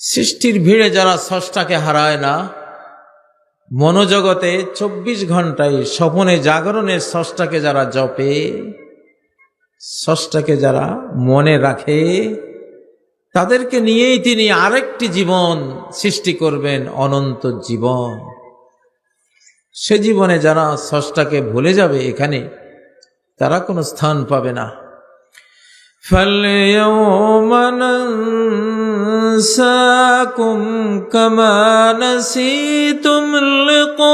সৃষ্টির ভিড়ে যারা স্রষ্টাকে হারায় না, মনোজগতে 24 ঘন্টায় স্বপনে জাগরণের স্রষ্টাকে যারা জপে, স্রষ্টাকে যারা মনে রাখে, তাদেরকে নিয়েই তিনি আরেকটি জীবন সৃষ্টি করবেন, অনন্ত জীবন। সে জীবনে যারা স্রষ্টাকে ভুলে যাবে, এখানে তারা কোনো স্থান পাবে না। فَالْيَوْمَ نَنْسَاكُمْ كَمَا نَسِيتُمْ لِقَاءَ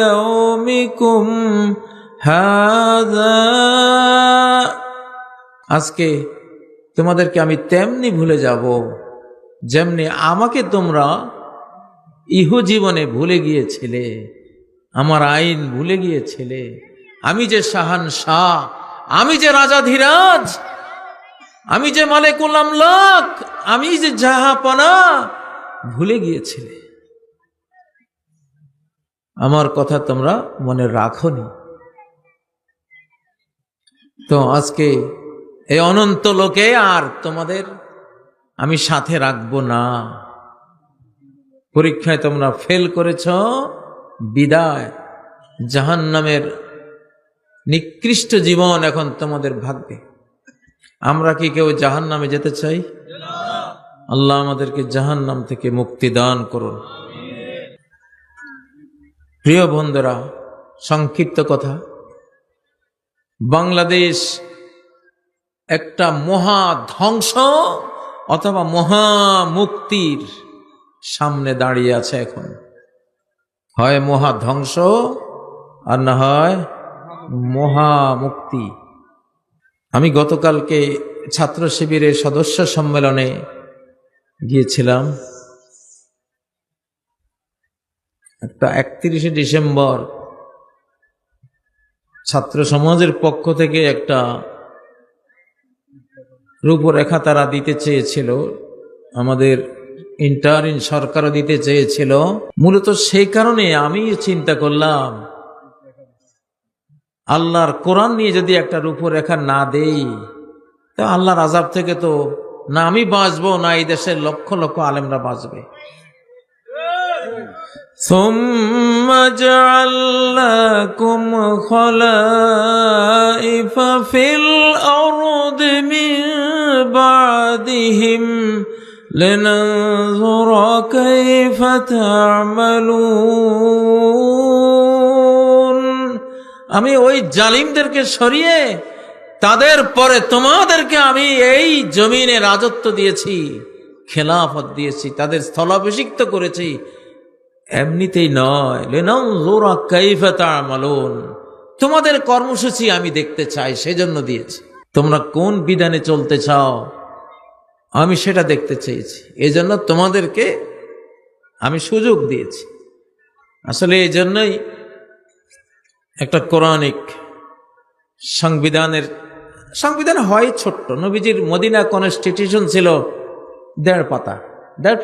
يَوْمِكُمْ هَذَا। আজকে তোমাদেরকে আমি তেমনি ভুলে যাব যেমনি আমাকে তোমরা ইহজীবনে ভুলে গিয়েছিলে, আমার আইন ভুলে গিয়েছিলে। আমি যে শাহানশাহ, আমি যে রাজাধিরাজ, আমি যে মালিকুল আমলাক, আমি যে জাহাপনা, ভুলে গিয়েছিলে। আমার কথা তোমরা মনে রাখোনি। তো আজকে এই অনন্ত লোকে আর তোমাদের আমি সাথে রাখবো না। পরীক্ষায় তোমরা ফেল করেছ, বিদায়। জাহান্নামের নিকৃষ্ট জীবন এখন তোমাদের ভাগ্যে। আমরা কি কেউ জাহান্নামে যেতে চাই? আল্লাহ আমাদেরকে জাহান্নাম থেকে মুক্তি দান করুন। প্রিয় বন্ধুরা, সংক্ষিপ্ত কথা, বাংলাদেশ একটা মহা ধ্বংস অথবা মহা মুক্তির সামনে দাঁড়িয়ে আছে। এখন হয় মহা ধ্বংস আর না হয় মহা মুক্তি। আমি গতকালকে ছাত্র শিবিরের সদস্য সম্মেলনে গিয়েছিলাম। একটা 31শে ডিসেম্বর ছাত্র সমাজের পক্ষ থেকে একটা রূপরেখা তারা দিতে চেয়েছিল, আমাদের ইন্টারিম সরকারও দিতে চেয়েছিল। মূলত সেই কারণে আমি চিন্তা করলাম, আল্লাহর কোরআন নিয়ে যদি একটা রূপরেখা না দেই, তা আল্লাহর আযাব থেকে তো না আমি বাঁচবো, না এই দেশের লক্ষ লক্ষ আলেমরা বাঁচবে। ثُمَّ جَعَلْنَاكُمْ خَلَائِفَ فِي الْأَرْضِ مِنْ بَعْدِهِمْ لِنَنْظُرَ كَيْفَ تَعْمَلُونَ। আমি ওই জালিমদেরকে সরিয়ে তাদের পরে তোমাদেরকে আমি এই জমিনে রাজত্ব দিয়েছি, খেলাফত দিয়েছি, তাদের স্থলাভিষিক্ত করেছি। এমনিতেই নয়, লিনানজুরা কাইফা তা'মালুন, তোমাদের কর্মসূচি আমি দেখতে চাই, সেজন্য দিয়েছি। তোমরা কোন বিধানে চলতে চাও আমি সেটা দেখতে চেয়েছি, এজন্য তোমাদেরকে আমি সুযোগ দিয়েছি। আসলে এই জন্যই একটা কোরআনিক সংবিধান হয় ছোট্ট। নবীজির মদিনা কনস্টিটিউশন ছিল 1.5 পাতা, 1.5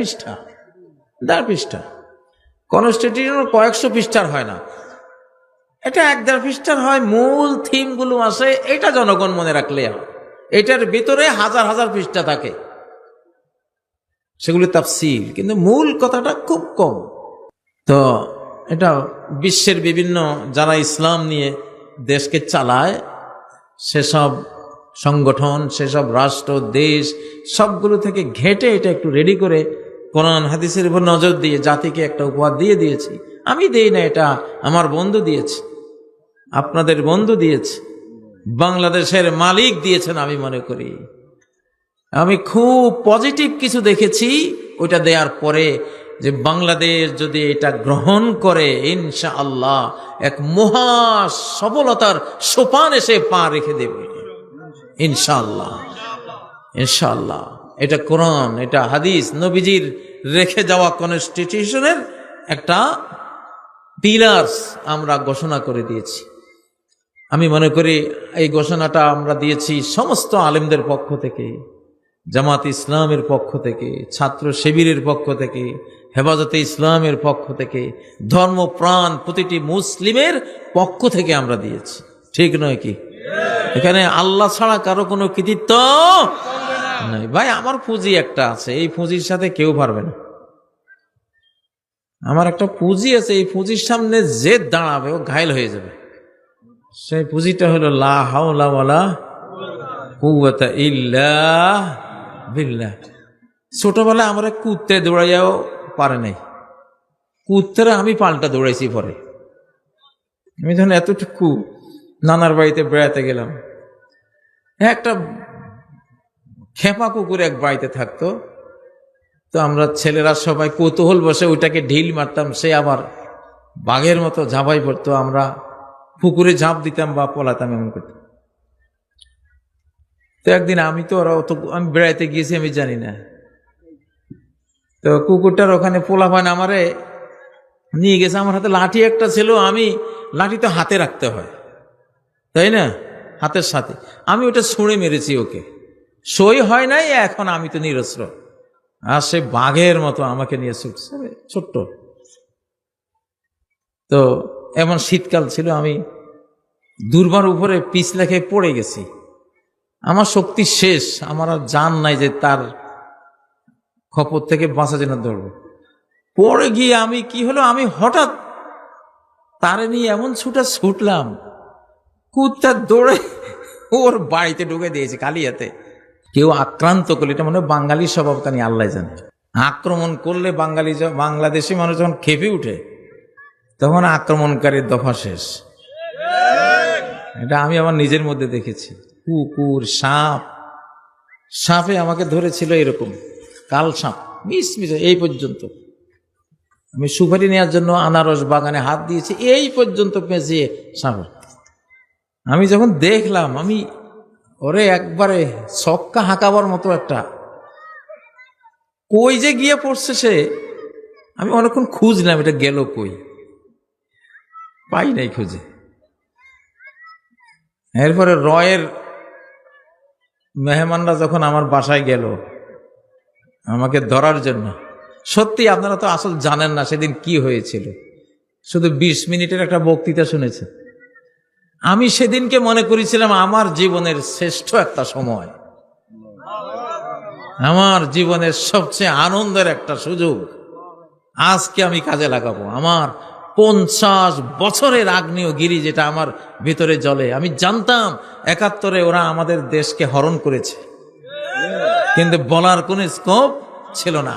পৃষ্ঠা। কনস্টিটিউশন কয়েকশো পৃষ্ঠার হয় না, এটা 1-1.5 পৃষ্ঠার হয়। মূল থিমগুলো আসে, এটা জনগণ মনে রাখলে হয়। এটার ভিতরে হাজার হাজার পৃষ্ঠা থাকে, সেগুলি তাফসীর, কিন্তু মূল কথাটা খুব কম। তো এটা বিশ্বের বিভিন্ন যারা ইসলাম নিয়ে দেশকে চালায়, সেসব সংগঠন, সেসব রাষ্ট্র, দেশ, সবগুলো থেকে ঘেটে এটা একটু রেডি করে কোরআন হাদিসের উপর নজর দিয়ে জাতিকে একটা উপহার দিয়ে দিয়েছি। আমি দেই না, এটা আমার বন্ধু দিয়েছে, আপনাদের বন্ধু দিয়েছে, বাংলাদেশের মালিক দিয়েছেন। আমি মনে করি আমি খুব পজিটিভ কিছু দেখেছি ওইটা দেওয়ার পরে, যে বাংলাদেশ যদি এটা গ্রহণ করে, ইনশাআল্লাহ এক মহা সফলতার সোপান এসে পা রেখে দেবে, ইনশাআল্লাহ। ইনশাআল্লাহ এটা কোরআন, এটা হাদিস, নবীজির রেখে যাওয়া কনস্টিটিউশনের একটা পিলার্স আমরা ঘোষণা করে দিয়েছি। আমি মনে করি এই ঘোষণাটা আমরা দিয়েছি সমস্ত আলেমদের পক্ষ থেকে, জামাত ইসলামের পক্ষ থেকে, ছাত্র শিবিরের পক্ষ থেকে, হেফাজতে ইসলামের পক্ষ থেকে, ধর্মপ্রাণ প্রতিটি মুসলিমের পক্ষ থেকে আমরা দিয়েছি। ঠিক নয় কি? এখানে আল্লাহ ছাড়া কারো কোনো কৃতিত্ব নাই ভাই, আমার পুঁজি একটা আছে, এই পুঁজির সাথে কেউ পারবে না। আমার একটা পুঁজি আছে, এই পুঁজির সামনে যে দাঁড়াবে ও ঘায়ল হয়ে যাবে। সেই পুঁজিটা হলো লা হাওলা ওয়ালা কুওয়াতা ইল্লা বিল্লাহ। ছোটবেলায় আমরা কুত্তে দৌড়াইয়াও পারে নাই, কুত্তেরা আমি পাল্টা দৌড়াইছি পরে। আমি যখন এতটুকু নানার বাড়িতে বেড়াতে গেলাম, একটা খেপা কুকুর এক বাড়িতে থাকতো, তো আমরা ছেলেরা সবাই কৌতূহল বসে ওইটাকে ঢিল মারতাম, সে আবার বাঘের মতো ঝাঁপাই পড়তো, আমরা পুকুরে ঝাঁপ দিতাম বা পলাতাম, এমন করতাম। তো একদিন আমি বেড়াইতে গিয়েছি, আমি জানি না, তো কুকুরটার ওখানে পোলাপান আমারে নিয়ে গেছে, আমার হাতে লাঠি একটা ছিল, আমি লাঠি তো হাতে রাখতে হয় তাই না, হাতের সাথে আমি ওটা ছুঁড়ে মেরেছি, ওকে সই হয় নাই, এখন আমি তো নিরস্ত্র, আর সে বাঘের মতো আমাকে নিয়ে ছুটছে, ছোট্ট। তো এমন শীতকাল ছিল, আমি দুর্বার উপরে পিছলে খেয়ে পড়ে গেছি, আমার শক্তি শেষ, আমার আর জান নাই যে তার খপর থেকে বাঁচা যেন ধরবো। পড়ে গিয়ে আমি কি হলো, আমি হঠাৎ তারে নিয়ে এমন ছুটলাম, কুত্তা দৌড়ে ওর বাড়িতে ঢুকে দিয়েছে খালি হাতে। কেউ আক্রান্ত করলে, এটা মনে হয় বাঙালির স্বভাব, কানি আল্লাহ জানে, আক্রমণ করলে বাংলাদেশি মানুষ যখন খেপে উঠে তখন আক্রমণকারীর দফা শেষ। এটা আমি আমার নিজের মধ্যে দেখেছি। কুকুর, সাপে আমাকে ধরেছিল এরকম, কাল সাপ মিস এই পর্যন্ত। আমি সুপারি নেওয়ার জন্য আনারস বাগানে হাত দিয়েছি, এই পর্যন্ত পেঁচিয়ে সাপের। আমি যখন দেখলাম, আমি ওরে একবারে ছক্কা হাঁকাবার মতো একটা, কই যে গিয়ে পড়ছে সে, আমি অনেকক্ষণ খুঁজলাম এটা গেল কই, পাই নাই খুঁজে। এরপরে রয়ের মেহমানরা যখন আমার বাসায় গেল আমাকে ধরার জন্য, সত্যি আপনারা তো আসল জানেন না সেদিন কি হয়েছিল, শুধু 20 মিনিটের একটা বক্তৃতা শুনেছেন। আমি সেদিনকে মনে করেছিলাম আমার জীবনের শ্রেষ্ঠ একটা সময়, আমার জীবনের সবচেয়ে আনন্দের একটা সুযোগ, আজকে আমি কাজে লাগাবো। আমার 50 বছরের আগ্নেয়গিরি যেটা আমার ভিতরে জ্বলে, আমি জানতাম 71-এ ওরা আমাদের দেশকে হরণ করেছে, কিন্তু বলার কোনো স্কোপ ছিল না।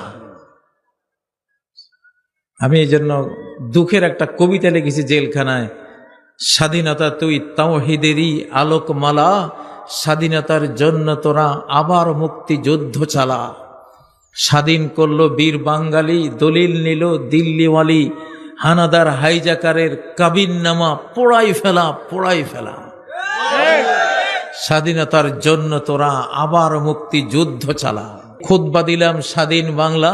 আমি এই জন্য দুঃখের একটা কবিতা লিখেছি জেলখানায়, স্বাধীনতা তুই তাওহীদেরই আলোকমালা, স্বাধীনতার জন্য তোরা আবার মুক্তি যুদ্ধ চালা। স্বাধীন করলো বীর বাঙালি, দলিল নিল দিল্লিওয়ালি, হানাদার হাইজাকারের কাবিননামা পোড়াই ফেলা। স্বাধীনতার জন্য তোরা আবার মুক্তি যুদ্ধ চালা। খুতবা দিলাম স্বাধীন বাংলা,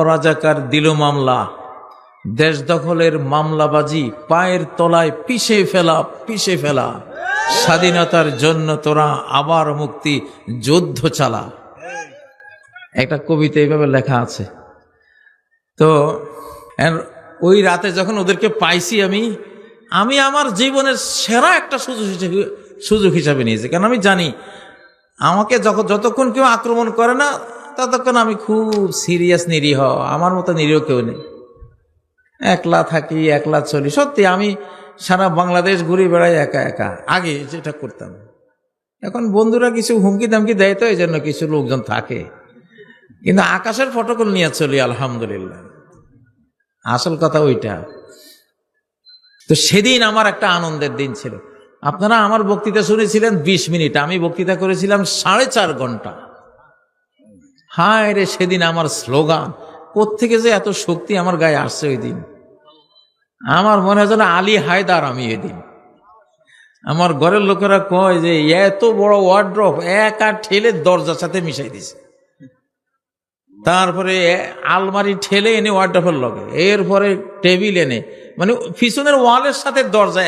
রাজাকার দিল মামলা। দেশ দখলের মামলাবাজি পায়ের তলায় পিষে ফেলা। স্বাধীনতার জন্য তোরা আবার মুক্তি যুদ্ধ চালা। একটা কবিতা এইভাবে লেখা আছে। তো ওই রাতে যখন ওদেরকে পাইছি, আমি আমার জীবনের সেরা একটা সুযোগ হিসাবে নিয়েছি, কারণ আমি জানি আমাকে যতক্ষণ কেউ আক্রমণ করে না ততক্ষণ আমি খুব সিরিয়াস, নিরীহ, আমার মতো নিরীহ কেউ নেই, একলা থাকি, একলা চলি। সত্যি আমি সারা বাংলাদেশ ঘুরে বেড়াই একা, আগে যেটা করতাম। এখন বন্ধুরা কিছু হুমকি দামকি দেয়, তো এই জন্য কিছু লোকজন থাকে, কিন্তু আকাশের ফটোকল নিয়ে চলি আলহামদুলিল্লাহ। আসল কথা ওইটা। তো সেদিন আমার একটা আনন্দের দিন ছিল। আপনারা আমার বক্তৃতা শুনেছিলেন 20 মিনিট, আমি বক্তৃতা করেছিলাম 4.5 ঘন্টা। হায় রে, সেদিন আমার স্লোগান কোত্থেকে যে এত শক্তি আমার গায়ে আসছে ওই দিন। আমার মনে হয় যেন আলী হায়দার আমি ওই দিন। আমার ঘরের লোকেরা কয় যে এত বড় ওয়ার্ড্রপ একা ঠেলে দরজার সাথে মিশাই দিছে, তারপরে আলমারি ঠেলে এনে ওয়ার্ড্রপের লগে, এরপরে টেবিল এনে, মানে পিছনের ওয়ালের সাথে দরজা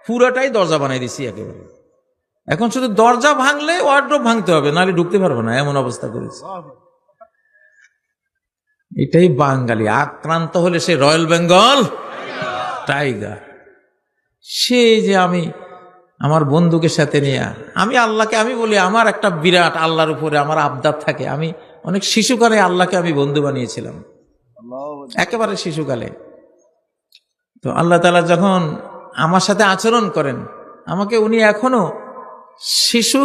পুরাটাই দরজা বানাই দিছি একেবারে। এখন শুধু দরজা ভাঙলে ওয়ার্ড্রপ ভাঙতে হবে, নাহলে ঢুকতে পারবো না, এমন অবস্থা করেছে। এটাই বাঙালি। আক্রান্ত হলে সে রয়্যাল বেঙ্গল টাইগার। সে যে আমি আমার বন্ধুকে সাথে নিয়ে। আমি আল্লাহকে আমি বলি আমার একটা বিরাট আল্লাহর উপরে আমার আবদার থাকে। আমি অনেক শিশুকালে আল্লাহকে আমি বন্ধু বানিয়েছিলাম, একেবারে শিশুকালে। তো আল্লাহ তাআলা যখন আমার সাথে আচরণ করেন, আমাকে উনি এখনো শিশু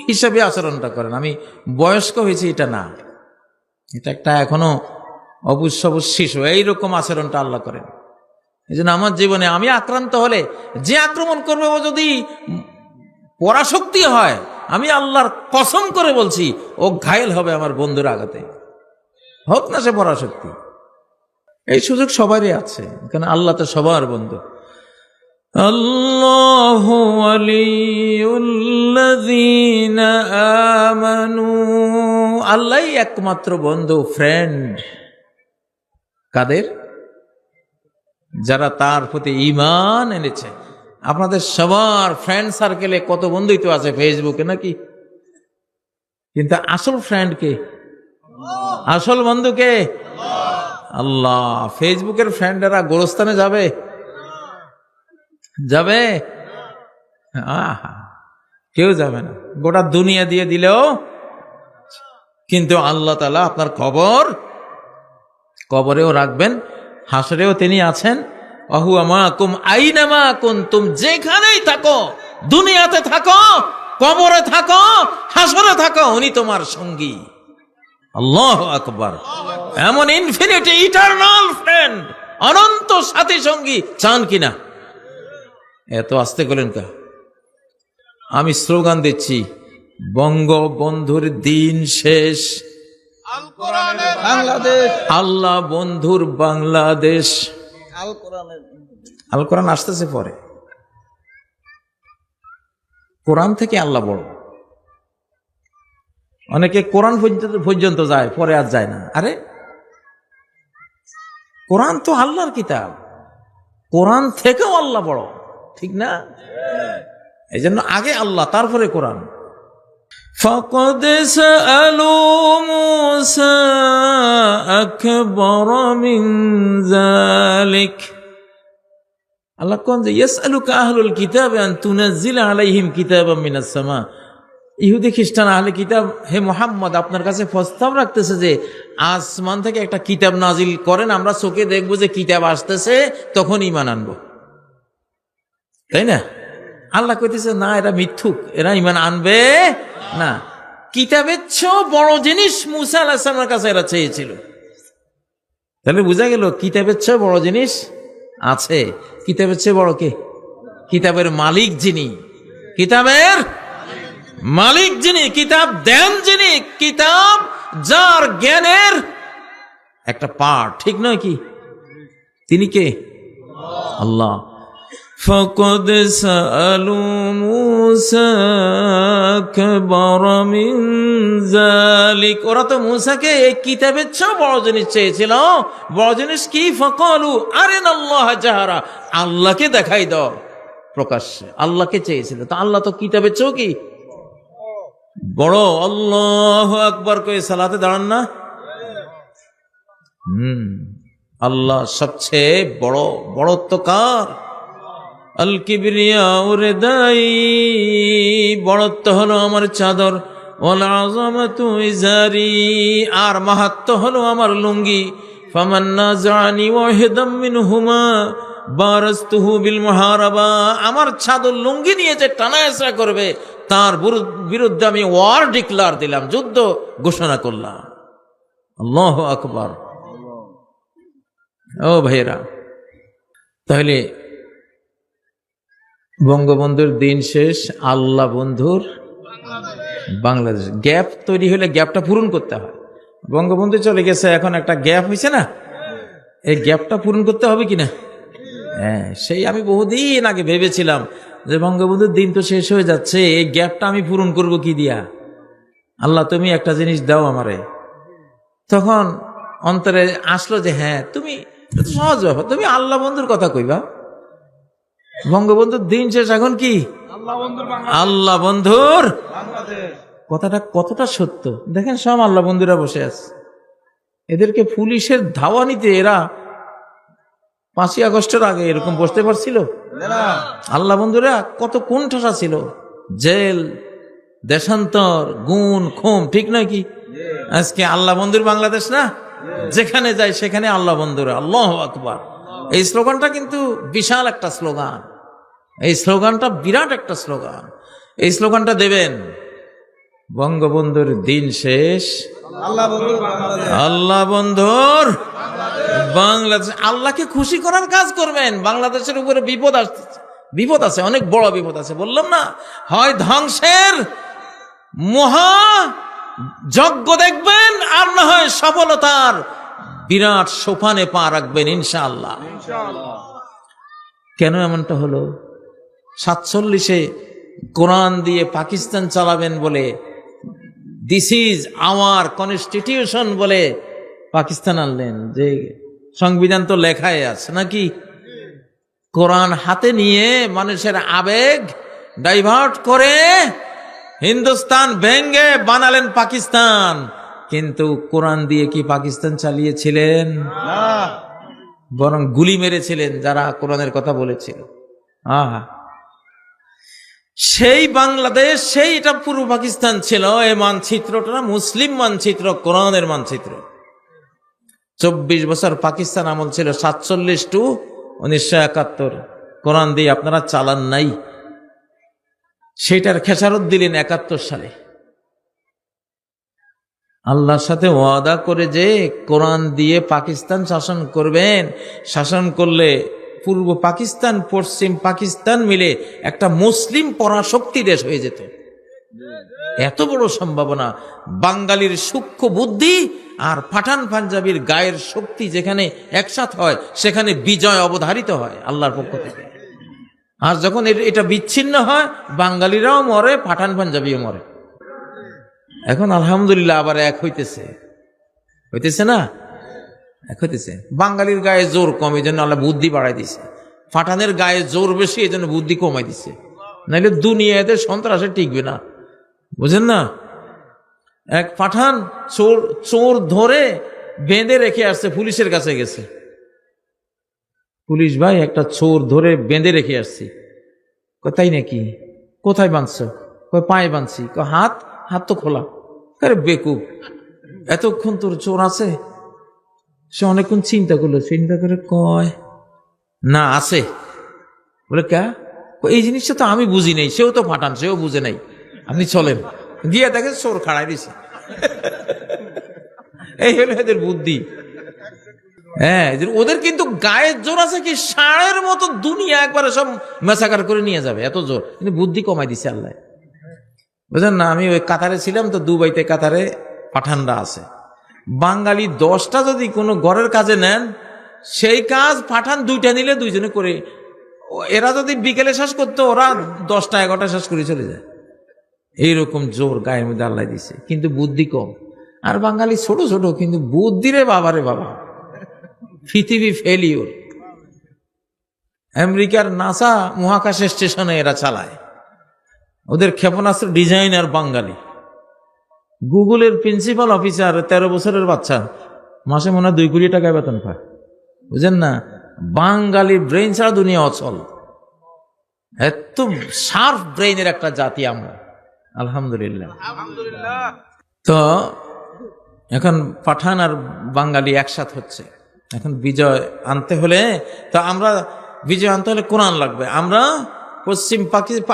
হিসেবে আচরণটা করেন। আমি বয়স্ক হয়েছি এটা না, এটা একটা এখনো অবুঝ সবুজ শিশু, এইরকম আচরণটা আল্লাহ করেন। এই জন্য আমার জীবনে আমি আক্রান্ত হলে যে আক্রমণ করবে ও যদি পরাশক্তি হয়, আমি আল্লাহর কসম করে বলছি ও ঘায়েল হবে আমার বন্ধুর আঘাতে, হোক না সে পরাশক্তি। এই সুযোগ সবারই আছে, কারণ আল্লাহ তো সবার বন্ধু। আল্লাহু ওয়ালিয়ুল্লাযীনা আমানু, আল্লাহই একমাত্র বন্ধু, ফ্রেন্ড। কাদের? যারা তার প্রতি ঈমান এনেছে। আপনাদের সবার ফ্রেন্ড সার্কেলে কত বন্ধুই তো আছে ফেসবুকে নাকি, কিন্তু আসল ফ্রেন্ড কে? আসল বন্ধু কে? আল্লাহ। ফেসবুকের ফ্রেন্ডেরা গোরস্থানে যাবে? যাবে? আহা, কেউ যাবে না। গোটা দুনিয়া দিয়ে দিলেও, কিন্তু আল্লাহ তাআলা আপনার কবরেও রাখবেন, হাসরেও তিনি আছেন। ওয়াহুয়া মাকুম আইনামা কুনতুম, যেখানেই থাকো, দুনিয়াতে থাকো, কবরে থাকো, হাসরে থাকো, উনি তোমার সঙ্গী। আল্লাহু আকবার। এমন ইনফিনিটি ইটারনাল ফ্রেন্ড, অনন্ত সাথী সঙ্গী চান কিনা? এত আস্তে করেন কা? আমি স্লোগান দিচ্ছি, বঙ্গবন্ধুর দিন শেষ, আল্লাহ বন্ধুর বাংলাদেশ। আল কোরআন আসতেছে পরে, কোরআন থেকে আল্লাহ বড়। অনেকে কোরআন পর্যন্ত যায়, পরে আর যায় না। আরে কোরআন তো আল্লাহর কিতাব, কোরআন থেকেও আল্লাহ বড়, ঠিক না? এই জন্য আগে আল্লাহ, তারপরে কোরআন। فقد سألوا موسى أكبر من ذلك, আল্লাহ কোন যে ইয়াসআলুকা আহলুল কিতাব আন তুনাজ্জিলা আলাইহিম কিতাবাম মিনাস সামা। ইহুদি খ্রিস্টান আহলে কিতাব, হে মুহাম্মদ, আপনার কাছে প্রস্তাব রাখতেছে যে আসমান থেকে একটা কিতাব নাজিল করেন, আমরা চোখে দেখবো যে কিতাব আসতেছে, তখন ঈমান আনবো। তাই না? আল্লাহ কইতেছে না, এরা মিথ্যুক, এরা ঈমান আনবে না। কিতাবের চেয়েও বড় জিনিস মুসা আলাইহিস সালামের কাছে এরা চেয়েছিল। তাহলে বোঝা গেল কিতাবের চেয়ে বড় জিনিস আছে। কিতাবের চেয়ে বড় কে? কিতাবের মালিক যিনি, কিতাবের মালিক যিনি, কিতাব দেন যিনি, কিতাব যার জ্ঞানের একটা পার্ট, ঠিক নয় কি? তিনি কে? আল্লাহ। فقد سألوا موسى أكبر من ذلك, ওরা তো মুসাকে এই কিতাবের চেয়ে বড় জিনিস চেয়েছিল। বড় জিনিস কি? ফাকালু আরিনাল্লাহ জাহারা, আল্লাহকে দেখাই দাও প্রকাশ্যে, আল্লাহকে চেয়েছিল। তো আল্লাহ তো কিতাবের চেয়েও কি বড়। আল্লাহু আকবার কই সালাতে দাঁড়ান না? আল্লাহ সবচেয়ে বড়। বড়ত্বকার আল কিবরিয়া উরদাই, বড়ত্ব হলো আমার চাদর। ওয়াল আযামাতু ইজারি, আর মাহাত্ম্য হলো আমার লুঙ্গি। ফামান নাযানি ওয়াহিদাম মিনহুমা বারাসতুহু বিল মুহারাবা, আমার চাদর লুঙ্গি নিয়ে যে টানাহেঁচড়া করবে তার বিরুদ্ধে আমি ওয়ার ডিক্লার দিলাম, যুদ্ধ ঘোষণা করলাম। আল্লাহু আকবার। ও ভাইরা, তাহলে বঙ্গবন্ধুর দিন শেষ, আল্লাহ বন্ধুর বাংলাদেশ। গ্যাপ তৈরি হলে গ্যাপটা পূরণ করতে হয়। বঙ্গবন্ধু চলে গেছে, এখন একটা গ্যাপ হয়েছে না, এই গ্যাপটা পূরণ করতে হবে কিনা? হ্যাঁ, সেই আমি বহুদিন আগে ভেবেছিলাম যে বঙ্গবন্ধুর দিন তো শেষ হয়ে যাচ্ছে, এই গ্যাপটা আমি পূরণ করব কি দিয়া? আল্লাহ তুমি একটা জিনিস দাও আমারে। তখন অন্তরে আসলো যে হ্যাঁ, তুমি সহজ ব্যাপার, তুমি আল্লাহ বন্ধুর কথা কইবা। বঙ্গবন্ধুর দিন শেষ, এখন কি? আল্লাহ বন্ধুর কথাটা কতটা সত্য দেখেন। সব আল্লাহ বন্ধুরা বসে আছে, এদেরকে পুলিশের ধাওয়া নিতে এরা 5ই আগস্টের আগে এরকম বসতে পারছিল? আল্লাহ বন্ধুরা, কত কোন ঠাসা ছিল, জেল, দেশান্তর, গুণ, খুম, ঠিক নয় কি? আজকে আল্লাহ বন্ধুর বাংলাদেশ না, যেখানে যায় সেখানে আল্লাহ বন্ধুরা, আল্লাহু আকবার। এই স্লোগানটা কিন্তু বিশাল একটা স্লোগান, এই স্লোগানটা বিরাট একটা স্লোগান। এই স্লোগানটা দেবেন, বঙ্গবন্ধুর দিন শেষ, আল্লাহ বন্ধুর বাংলাদেশ। আল্লাহকে খুশি করার কাজ করবেন। বাংলাদেশের উপরে বিপদ আসছে, বিপদ আছে, অনেক বড় বিপদ আছে। বললাম না, হয় ধ্বংসের মহা যজ্ঞ দেখবেন, আর না হয় সফলতার বিরাট সোপানে পা রাখবেন ইনশাআল্লাহ। কেন এমনটা হলো? 47-এ কোরআন দিয়ে পাকিস্তান চালাবেন বলে, দিস ইজ আওয়ার কনস্টিটিউশন বলে পাকিস্তান আনলেন। যে সংবিধান তো লেখাই আছে নাকি? কোরআন হাতে নিয়ে মানুষের আবেগ ডাইভার্ট করে হিন্দুস্তান ভেঙ্গে বানালেন পাকিস্তান। কিন্তু কোরআন দিয়ে কি পাকিস্তান চালিয়েছিলেন? বরং গুলি মেরেছিলেন যারা কোরআনের কথা বলেছিল। আহা, সেই বাংলাদেশ, সেইটা পূর্ব পাকিস্তান ছিল। এই মানচিত্রটা মুসলিম মানচিত্র, কোরআনের মানচিত্র। 24 বছর পাকিস্তান আমল ছিল, 47 টু 1971। কোরআন দিয়ে আপনারা চালান নাই, সেটার খেসারত দিলেন 71 সালে। আল্লাহর সাথে ওয়াদা করে যে কোরআন দিয়ে পাকিস্তান শাসন করবেন, শাসন করলে পূর্ব পাকিস্তান পশ্চিম পাকিস্তান মিলে একটা মুসলিম পরাশক্তি দেশ হয়ে যেত। এত বড় সম্ভাবনা। বাঙালির সূক্ষ্ম বুদ্ধি আর পাঠান পাঞ্জাবির গায়ের শক্তি যেখানে একসাথ হয়, সেখানে বিজয় অবধারিত হয় আল্লাহর পক্ষ থেকে। আর যখন এটা বিচ্ছিন্ন হয়, বাঙালিরাও মরে, পাঠান পাঞ্জাবিও মরে। এখন আলহামদুলিল্লাহ আবার এক হইতেছে, হইতেছে না? এক হইতেছে। বাঙালির গায়ে জোর কম, এই জন্য আল্লাহ বুদ্ধি বাড়াই দিছে। পাঠানের গায়ে জোর বেশি, এই জন্য বুদ্ধি কমাই দিছে। নাইলে দুনিয়াতে সন্ত্রাসে টিকবে না, বুঝেন না? এক পাঠান চোর ধরে বেঁধে রেখে আসছে, পুলিশের কাছে গেছে। পুলিশ ভাই, একটা চোর ধরে বেঁধে রেখে আসছি। তাই নাকি? কোথায় বাঁধছ? পায়ে বাঁধছি। হাত তো খোলা। আরে বেকুব, এতক্ষণ তোর চোর আছে? সে অনেকক্ষণ চিন্তা করলো, চিন্তা করে কয় না আছে। বলে কে? এই জিনিসটা তো আমি বুঝি নাই। সেও তো পাঠান, সেও বুঝে নাই। আপনি চলেন। গিয়ে দেখে চোর খাড়াই দিছে। এই হলো এদের বুদ্ধি। হ্যাঁ, ওদের কিন্তু গায়ের জোর আছে কি ষাঁড়ের মতো, দুনিয়া একবারে সব মেসাকার করে নিয়ে যাবে, এত জোর। কিন্তু বুদ্ধি কমাই দিছে আল্লাহ, বুঝলেন না? আমি ওই কাতারে ছিলাম তো, দুবাইতে কাতারে পাঠানরা আছে। বাঙালি 10টা যদি কোনো ঘরের কাজে নেন, সেই কাজ পাঠান 2টা নিলে 2জনে করে। এরা যদি বিকেলে শেষ করতো, ওরা 10টা 11টা শেষ করে চলে যায়। এইরকম জোর গায়ের মধ্যে আল্লাহ দিছে, কিন্তু বুদ্ধি কম। আর বাঙালি ছোট ছোট, কিন্তু বুদ্ধি রে বাবারে বাবা, পৃথিবী ফেলিওর। আমেরিকার নাসা মহাকাশ স্টেশনে এরা চালায়, ওদের ক্ষেপণাস্ত্র ডিজাইনার বাঙালি। গুগলের প্রিন্সিপাল অফিসার 13 বছরের বাচ্চা, মাসে মনে হয় 2 কোটি টাকা বেতন পায়, বুঝেন না? বাঙালি ব্রেইন ছাড়া দুনিয়া অচল। এত শার্প ব্রেইনের একটা জাতি আমরা, আলহামদুলিল্লাহ। তো এখন পাঠান আর বাঙালি একসাথ হচ্ছে। এখন বিজয় আনতে হলে, তো আমরা বিজয় আনতে হলে কোরআন লাগবে।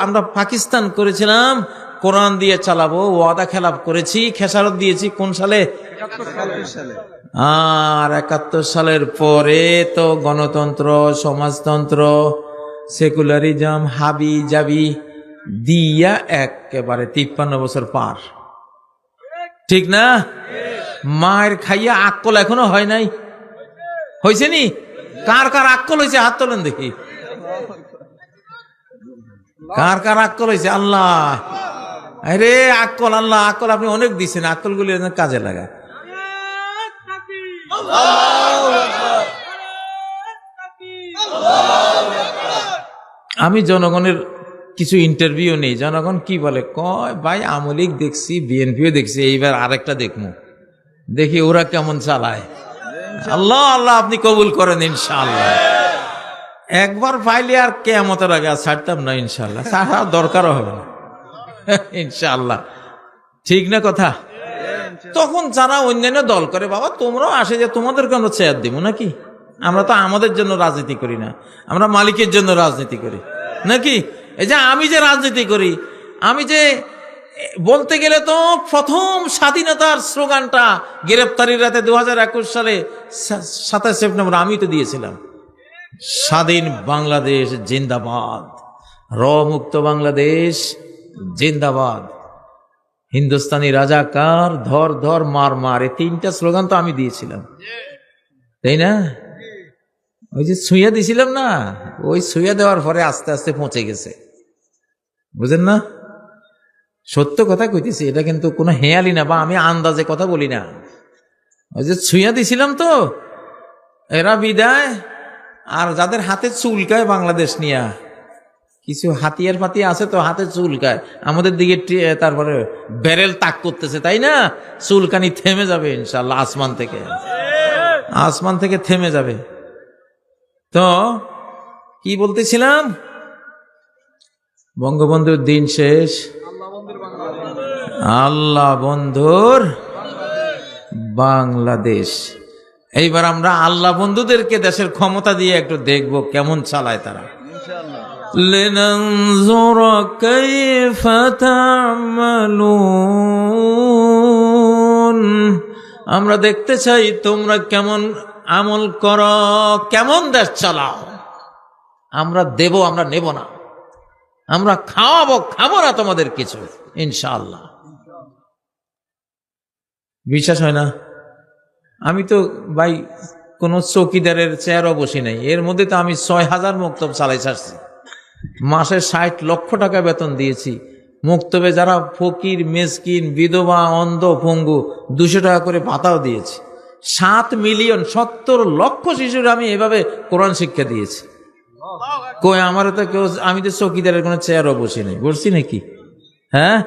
আমরা পাকিস্তান করেছিলাম, কোরআন দিয়ে চালাবো, ওয়াদা খেলাপ করেছি, খেসারত দিয়েছি। কোন সালে? 71 সালে। আর 71 সালের পরে তো গণতন্ত্র, সমাজতন্ত্র, সেকুলারিজম, হাবি জাবি দিয়া একেবারে 53 বছর পার, ঠিক না? মায়ের খাইয়া আক্কল এখনো হয় নাই, হয়েছে নি? কার কার আক্কল হয়েছে হাত তোলেন দেখি। কার কার আক্কল হয়েছে? আল্লাহ, আরে আক্কল, আল্লাহ আক্কল আপনি অনেক দিচ্ছেন, আক্কল গুলি কাজে লাগায়। আমি জনগণের কিছু ইন্টারভিউ নেই, জনগণ কি বলে, কয় ভাই আওয়ামী লীগ দেখছি, বিএনপিও দেখছি, এইবার আরেকটা দেখবো, দেখি ওরা কেমন চালায়। আল্লাহ আল্লাহ আপনি কবুল করেন ইনশাআল্লাহ। একবার পাইলে আর কেয়ামতের আগে আর ছাড়তাম না ইনশাল্লাহ, ছাড়া দরকারও হবে না ইনশাল্লাহ। ঠিক না কথা? তখন যারা অন্যান্য দল করে, বাবা তোমরাও আসে যে তোমাদেরকে আমরা চেয়ার দিব নাকি? আমরা তো আমাদের জন্য রাজনীতি করি না, আমরা মালিকের জন্য রাজনীতি করি নাকি? এই যে আমি যে রাজনীতি করি, আমি যে বলতে গেলে তো প্রথম স্বাধীনতার স্লোগানটা গ্রেপ্তারির রাতে 2021 সালে 27 সেপ্টেম্বর আমি তো দিয়েছিলাম, স্বাধীন বাংলাদেশ জিন্দাবাদ, র মুক্ত বাংলাদেশ জিন্দাবাদ, হিন্দুস্তানি রাজাকার ধর ধর মার মার, এই 3টা স্লোগান তো আমি দিয়েছিলাম, তাই না? ওই যে ছুঁয়া দিছিলাম না, ওই ছুঁয়া দেওয়ার পরে আস্তে আস্তে পৌঁছে গেছে, বুঝেন না? সত্য কথা কইতেছি, এটা কিন্তু কোনো হেয়ালি না বা আমি আন্দাজে কথা বলি না। ওই যে ছুঁয়া দিছিলাম তো এরা বিদায়, আর যাদের হাতে চুলকায় বাংলাদেশ নিয়া, কিছু হাতিয়ার ফাতিয়া আছে তো হাতে চুলকায়, আমাদের দিকে তারপরে ব্যারেল তাক করতেছে, তাই না? চুলকানি থেমে যাবে ইনশাল্লাহ, আসমান থেকে থেমে যাবে। তো কি বলতেছিলাম, বঙ্গবন্ধুর দিন শেষ, আল্লাহ বন্ধুর বাংলাদেশ। এইবার আমরা আল্লাহ বন্ধুদেরকে দেশের ক্ষমতা দিয়ে একটু দেখব কেমন চালায় তারা। লিনানজুর কাইফা তা'মালুন, আমরা দেখতে চাই তোমরা কেমন আমল করো, কেমন দেশ চালাও। আমরা দেব, আমরা নেব না, আমরা খাওয়াবো, খাবো না তোমাদের কিছু ইনশাআল্লাহ। বিশ্বাস হয় না? আমি তো ভাই কোন চৌকিদারের চেয়ারও বসি নাই, এর মধ্যে তো আমি 6000 মক্তব চালাই ছাড়ছি, মাসে 60 লক্ষ টাকা বেতন দিয়েছি। মক্তবে যারা ফকির, মেসকিন, বিধবা, অন্ধ, পঙ্গু 200 টাকা করে ভাতাও দিয়েছি। 7,70,00,000 শিশুর আমি এভাবে কোরআন শিক্ষা দিয়েছি। কই আমার তো কেউ, আমি তো চৌকিদারের কোনো চেয়ারও বসি নাই, বসছি নাকি? হ্যাঁ,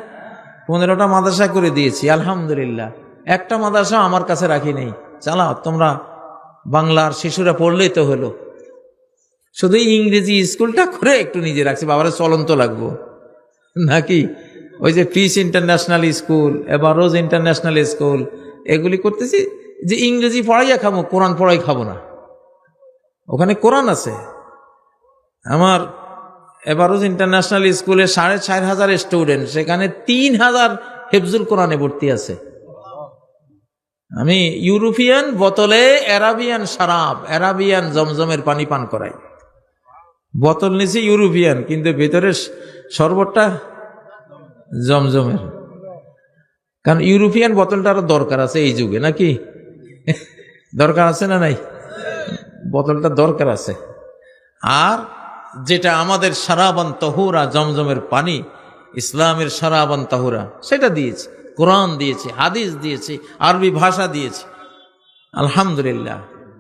15টা মাদ্রাসা করে দিয়েছি আলহামদুলিল্লাহ, একটা মাদ্রাসা আমার কাছে রাখি নেই। চালাও তোমরা, বাংলার শিশুরা পড়লেই তো হলো। শুধু ইংরেজি স্কুলটা করে একটু নিজে রাখছি, বাবারা চলন্ত লাগবো নাকি? ওই যে পিস ইন্টারন্যাশনাল স্কুল, এবার রোজ ইন্টারন্যাশনাল স্কুল, এগুলি করতেছি যে ইংরেজি পড়াইয়া খাবো, কোরআন পড়াই খাবো না। ওখানে কোরআন আছে। আমার এবারোজ ইন্টারন্যাশনাল স্কুলে 4,500 স্টুডেন্ট, সেখানে 3,000 হেফজুল কোরআনে ভর্তি আছে। আমি ইউরোপিয়ান বোতলে অ্যারাবিয়ান শরাব, অ্যারাবিয়ান জমজমের পানি পান করাই। বোতল নিচে ইউরোপিয়ান, কিন্তু ভেতরে শরবতটা জমজমের। কারণ ইউরোপিয়ান বোতলটা আরো দরকার আছে এই যুগে, নাকি? দরকার আছে না নাই? বোতলটা দরকার আছে। আর যেটা আমাদের শারাবান তাহুরা, জমজমের পানি, ইসলামের শারাবান তাহুরা, সেটা দিয়েছি। কোরআন দিয়েছি, হাদিস দিয়েছি, আরবি ভাষা দিয়েছি আলহামদুলিল্লাহ।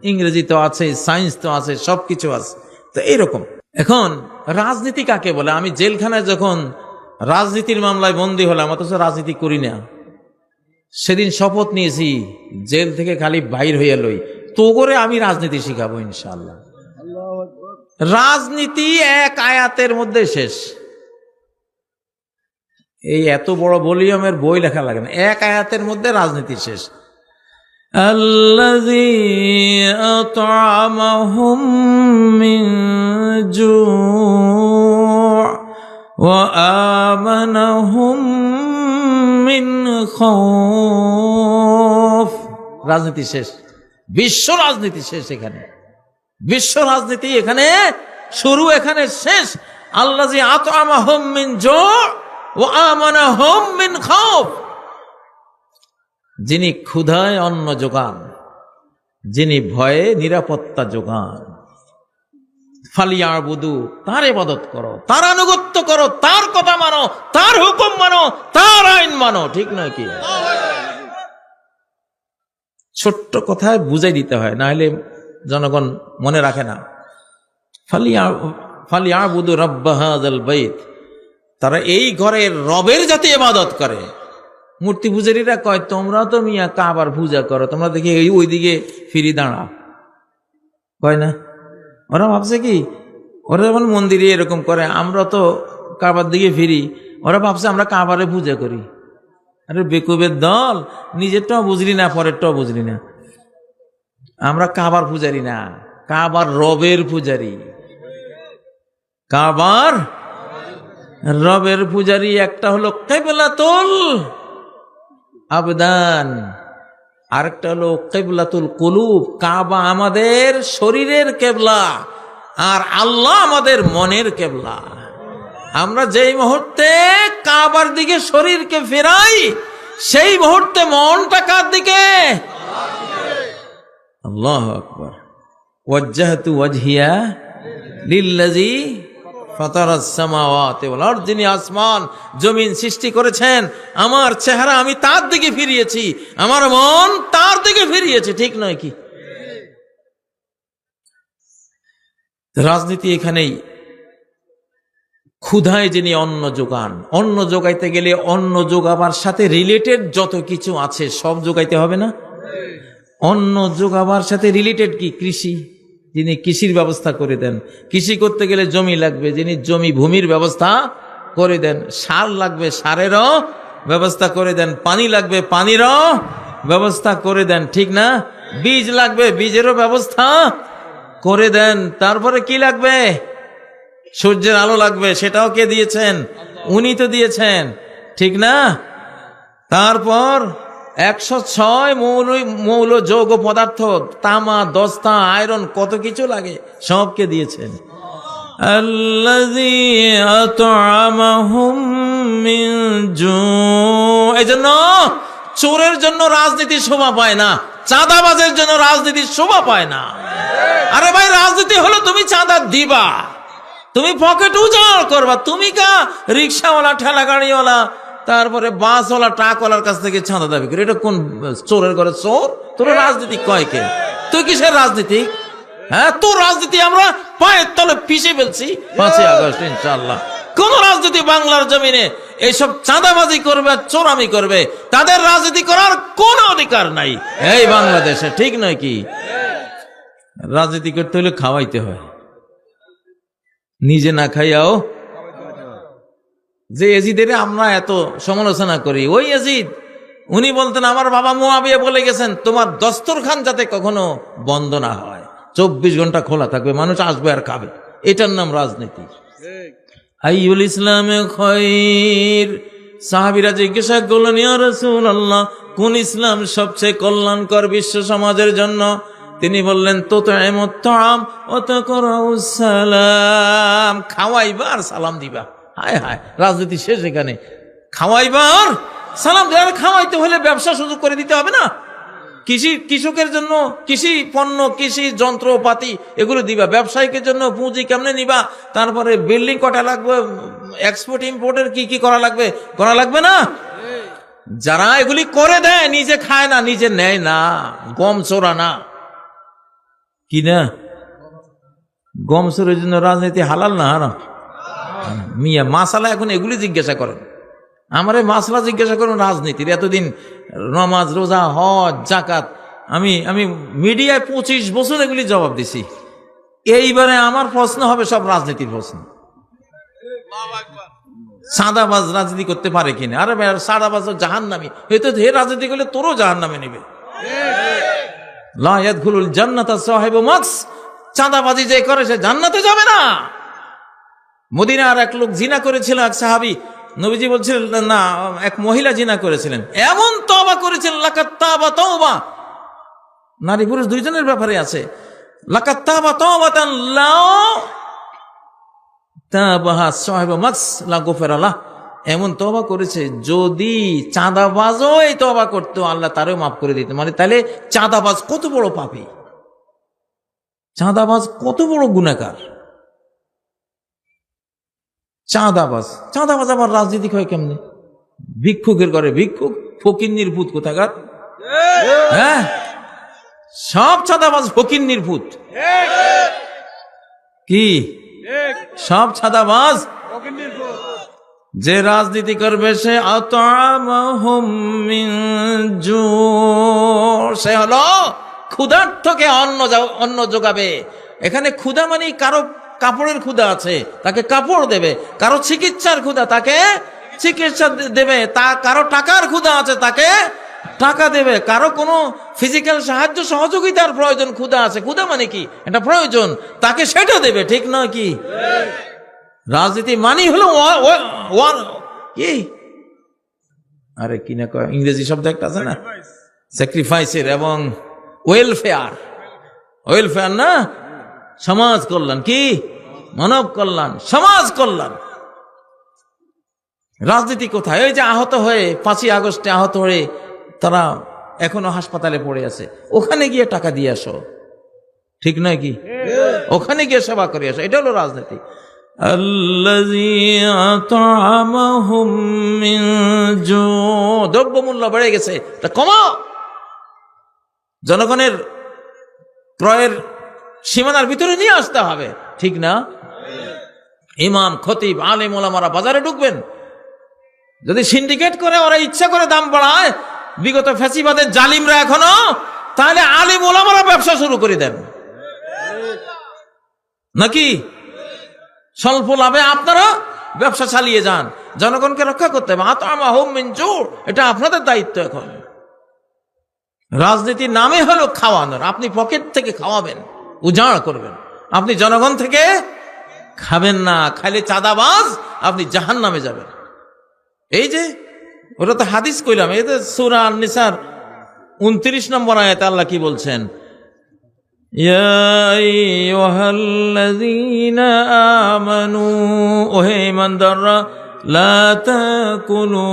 ইংরেজি তো আছে, সায়েন্স তো আছে, সবকিছু আছে। তো এইরকম। এখন রাজনীতি কাকে বলে? আমি জেলখানায় যখন রাজনীতির মামলায় বন্দী হলাম, অথচ রাজনীতি করি না, সেদিন শপথ নিয়েছি জেল থেকে খালি বাইর হইয়া লই তো করে আমি রাজনীতি শিখাবো ইনশাআল্লাহ। রাজনীতি এক আয়াতের মধ্যে শেষ। এই এত বড় ভলিউমের বই লেখা লাগে না, এক আয়াতের মধ্যে রাজনীতি শেষ। আল্লাযী আত'আমাহুম মিন জু' ওয়া আমানাহুম মিন খাউফ। রাজনীতি শেষ, বিশ্ব রাজনীতি শেষ। এখানে বিশ্ব রাজনীতি এখানে শুরু, এখানে শেষ। আল্লাযী আত'আমাহুম মিন জু' ওয়া আমানাহুম মিন খাউফ, যিনি ক্ষুধায় অন্ন যোগান, যিনি ভয়ে নিরাপত্তা যোগান। ফালিয়াবুদু, তার ইবাদত করো, তার আনুগত্য করো, তার কথা মানো, তার হুকুম মানো, তার আইন মানো। ঠিক নয় কি? ছোট্ট কথায় বুঝাই দিতে হয়, না হলে জনগণ মনে রাখে না। ফালিয়াবুদু রাব্বা হাযাল বাইত, তারা এই ঘরের রবের জাতি ইবাদত করে। মূর্তি পূজারীরা কয় তোমরা তো মিয়া কাবার পূজা করো, তোমরা দেখি ওইদিকে ফিরি দাঁড়াও, কয় না? ওরা ভাবছে কি ওরা যেমন মন্দিরে এরকম করে, আমরা তো কাবার দিকে ফিরি, ওরা ভাবছে আমরা কাবারে পূজা করি। আরে বেকুবের দল, নিজেরটাও বুঝলি না, পরেরটাও বুঝলি না। আমরা কাবার পূজারি না, কাবার রবের পূজারি। কাবার রবের পূজারি একটা হলো কিবলাতুল আবদান, আরেকটা হলো কিবলাতুল কুলুব। কাবা আমাদের শরীরের কেবলা, আর আল্লাহ আমাদের মনের কেবলা। আমরা যেই মুহূর্তে কাবার দিকে শরীরকে ফেরাই, সেই মুহূর্তে মনটা কার দিকে? আল্লাহু আকবার। ওয়াজ্জাহতু ওয়াজহিয়া লিল্লাযী ফাতারাস সামাওয়াতি ওয়াল আরদ, যিনি আসমান জমিন সৃষ্টি করেছেন, আমার চেহারা আমি তার দিকে ফিরিয়েছি, আমার মন তার দিকে ফিরিয়েছি। ঠিক নয় কি? রাজনীতি এখানেই। ক্ষুধায় যিনি অন্ন যোগান, অন্ন যোগাইতে গেলে অন্ন যোগাবার সাথে রিলেটেড যত কিছু আছে সব যোগাইতে হবে না? অন্ন যোগাবার সাথে রিলেটেড কি? কৃষি, যিনি কৃষির ব্যবস্থা করে দেন। কৃষি করতে গেলে জমি লাগবে, যিনি জমি ভূমির ব্যবস্থা করে দেন। সার লাগবে, সারেরও ব্যবস্থা করে দেন। পানি লাগবে, পানিরও ব্যবস্থা করে দেন। ঠিক না? বীজ লাগবে, বীজেরও ব্যবস্থা করে দেন। তারপরে কি লাগবে? সূর্যের আলো লাগবে, সেটাও কে দিয়েছেন? উনি তো দিয়েছেন। ঠিক না? তারপর 106 মৌল যৌগ পদার্থ, তামা, দস্তা, আয়রন, কত কিছু লাগে, সবকে দিয়েছেন। আল্লাযী আত'আমাহুম মিন জু'। এজন্য চোরের জন্য রাজনীতি শোভা পায় না, চাঁদাবাজের জন্য রাজনীতি শোভা পায় না। আরে ভাই, রাজনীতি হলো তুমি চাঁদা দিবা, তুমি পকেট উজাড় করবা। তুমি কা রিক্সাওয়ালা, ঠেলা গাড়িওয়ালা, তারপরে বাসওয়ালা, ট্রাকওয়ালার কাছ থেকে চাঁদা দাবি করে? এটা কোন চোরের ঘরে চোর? তোর রাজনীতি কয় কে? তুই কিসের রাজনীতি? হ্যাঁ, তোর রাজনীতি আমরা পায়ের তলে পিষে ফেলছি 5ই আগস্ট ইনশাআল্লাহ। কোন রাজনীতি বাংলার জমিনে এইসব চাঁদাবাজি করবে, চোরামি করবে, তাদের রাজনীতি করার কোন অধিকার নাই এই বাংলাদেশে। ঠিক নয় কি? রাজনীতি করতে হলে খাওয়াইতে হয়, নিজে না খাইয়াও। যে এজিদের আমরা এত সমালোচনা করি, ওই এজিদ, উনি বলতেন আমার বাবা মুআবিয়া বলে গেছেন তোমার দস্তরখান যাতে কখনো বন্ধ না হয়, 24 ঘন্টা খোলা থাকবে, মানুষ আসবে আর খাবে। এটার নাম রাজনীতি। আইয়ুল ইসলামে খৈর। সাহাবীরা জিজ্ঞাসা করলেন, ইয়া রাসূলুল্লাহ, কোন ইসলাম সবচেয়ে কল্যাণকর বিশ্ব সমাজের জন্য? তিনি বললেন তুতঈমুত তাআম ওয়া তাকরাউস সালাম। খাওয়াইবা আর সালাম দিবা। হায় হায়, রাজনীতি শেষ এখানে। খাওয়াইবা আর সালাম দেওয়ার। খাওয়াইতে হলে ব্যবসা সুযোগ করে দিতে হবে না? কৃষকের জন্য কৃষি পণ্য, কৃষি যন্ত্রপাতি এগুলো দিবা। ব্যবসায়ীকের জন্য পুঁজি কেমনে নিবা? তারপরে বিল্ডিং কটা লাগবে, এক্সপোর্ট ইম্পোর্টের কি কি করা লাগবে না? যারা এগুলি করে দেয়, নিজে খায় না, নিজে নেয় না, গম চোরা না, কি না? গম চোরের জন্য রাজনীতি হালাল না হারাম? মিয়া মাসালা এখন এগুলি জিজ্ঞাসা করেন, আমার এই মাসলা জিজ্ঞাসা করুন রাজনীতির। এতদিন নামাজ, রোজা, হজ, জাকাত, আমি মিডিয়ায় 25 বছর এগুলি জবাব দিছি। এইবারে আমার প্রশ্ন হবে সব রাজনীতির প্রশ্ন। সাদাবাজ রাজনীতি করতে পারে কিনা? আরে ভাই, সাদাবাজ জাহান্নামী, হয়তো হে রাজনীতি করলে তোরও জাহান্নামে নেবে। লা ইয়াদখুলুল জান্নাতা সাহিবু মাকস। চাঁদাবাজি যে করে সে জান্নাতে যাবে না। মদিনার এক লোক জিনা করেছিল, এক সাহাবী, নবীজি বলছিলেন না, এক মহিলা জিনা করেছিলেন, এমন তওবা করেছিলেন, লাকাত তাবা তাওবা। নারী পুরুষ দুইজনের ব্যাপারে আছে। লাকাত তাবা তাওবাতান লা তাবাহা সাহিবু মাকস লা গুফিরা লাহ। এমন তওবা করেছে, যদি চাঁদাবাজও এই তওবা করতো আল্লাহ তারও মাফ করে দিত। মানে তাহলে চাঁদাবাজ কত বড় পাপী, চাঁদাবাজ কত বড় গুনাহগার। চাঁদাবাজ আবার রাজনীতি হয় কেমনে? ভিক্ষুকের ঘরে ভিক্ষুক, ফকিন্নির ভূত কোথাকার। হ্যাঁ, সব চাঁদাবাজ ফকিন্নির ভূত। কি সব চাঁদাবাজ? যে রাজনীতি করবে সে আত'আমাহুম মিন জু', সে হলো ক্ষুধার্তকে অন্ন যোগাবে। এখানে ক্ষুধা মানে কারো কাপড়ের ক্ষুধা আছে তাকে কাপড় দেবে, কারো চিকিৎসার ক্ষুধা তাকে চিকিৎসা দেবে, কারো টাকার ক্ষুধা আছে তাকে টাকা দেবে, কারো কোনো ফিজিক্যাল সাহায্য সহযোগিতার প্রয়োজন, ক্ষুধা আছে, ক্ষুধা মানে কি এটা প্রয়োজন, তাকে সেটা দেবে, ঠিক নয় কি? রাজনীতি মানি হলো কি আরে কি না কয় ইংরেজি শব্দ একটা আছে না, স্যাক্রিফাইসের এবং ওয়েলফেয়ার না, সমাজ কল্যাণ, কি মানব কল্যাণ, সমাজ কল্যাণ। রাজনীতি কোথায়? ওই যে আহত হয়ে 5ই আগস্টে আহত হয়ে তারা এখনো হাসপাতালে পড়ে আছে, ওখানে গিয়ে টাকা দিয়ে আসো, ঠিক নয় কি? ওখানে গিয়ে সেবা করে আসো, এটা হলো রাজনীতি। দ্রব্যমূল্য বেড়ে গেছে, তা কমাও, জনগণের ক্রয়ের সীমানার ভিতরে নিয়ে আসতে হবে, ঠিক না? ইমাম, খতিব, আলেম ওলামারা বাজারে ঢুকবেন, যদি সিন্ডিকেট করে ওরা ইচ্ছা করে দাম বাড়ায় বিগত ফ্যাসিবাদের জালিমরা এখনো, তাহলে আলেম ওলামারা ব্যবসা শুরু করে দেন নাকি? স্বল্প লাভে আপনারা ব্যবসা চালিয়ে যান, জনগণকে রক্ষা করতে হবে। আতআমাহুম মিন জু, এটা আপনাদের দায়িত্ব। এখন রাজনীতির নামে হলো খাওয়ানোর, আপনি পকেট থেকে খাওয়াবেন, উজাড় করবেন, আপনি জনগণ থেকে খাবেন না, খাইলে চাঁদাবাজ, আপনি জাহান্নামে যাবেন। এই যে ওটা তো হাদিস কইলাম, এই যে সূরা আন-নিসার 29 নম্বর আয়াতে আল্লাহ কি বলছেন? ইয়া আইয়ুহাল্লাযীনা আমানু, ওহে ঈমানদাররা, লা তাকুলু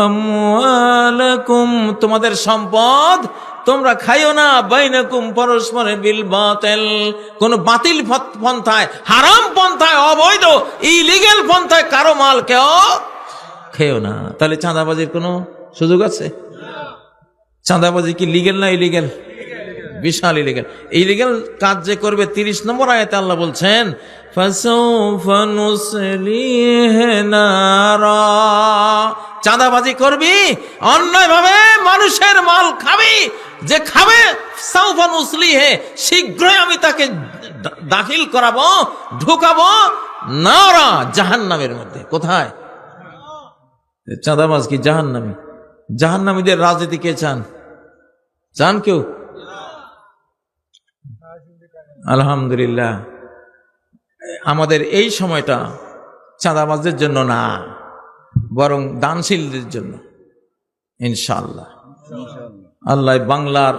আমওয়ালাকুম, তোমাদের সম্পদ তোমরা খাইও না, বাইনাকুম, পরস্পরে, বিল বাতিল, কোন বাতিল পন্থায়, হারাম পন্থায়, অবৈধ ইলিগ্যাল পন্থায় কারো মাল কেউ খেও না। তাহলে চাঁদাবাজির কোনো সুযোগ আছে? চাঁদাবাজি কি লিগ্যাল না ইলিগ্যাল? বিশাল ইলিগ্যাল। ইলিগ্যাল কাজ যে করবে 30 নম্বর আয়াতে আল্লাহ বলছেন, ফাসাউফা নুসলিহি নারা, চাঁদাবাজি করবি, অন্যায়ভাবে মানুষের মাল খাবি, যে খাবে, সাউফা নুসলিহি, শীঘ্রই আমি তাকে দাখিল করাবো, ঢুকাবো নারা, জাহান্নামের মধ্যে। কোথায়? চাঁদাবাজ কি জাহান্নামী? জাহান্নামীদের রাজনীতি কে চান? চান কেউ? আলহামদুলিল্লাহ, আমাদের এই সময়টা চাঁদাবাজদের জন্য না, বরং দানশীলদের জন্য। ইনশাআল্লাহ আল্লাহ বাংলার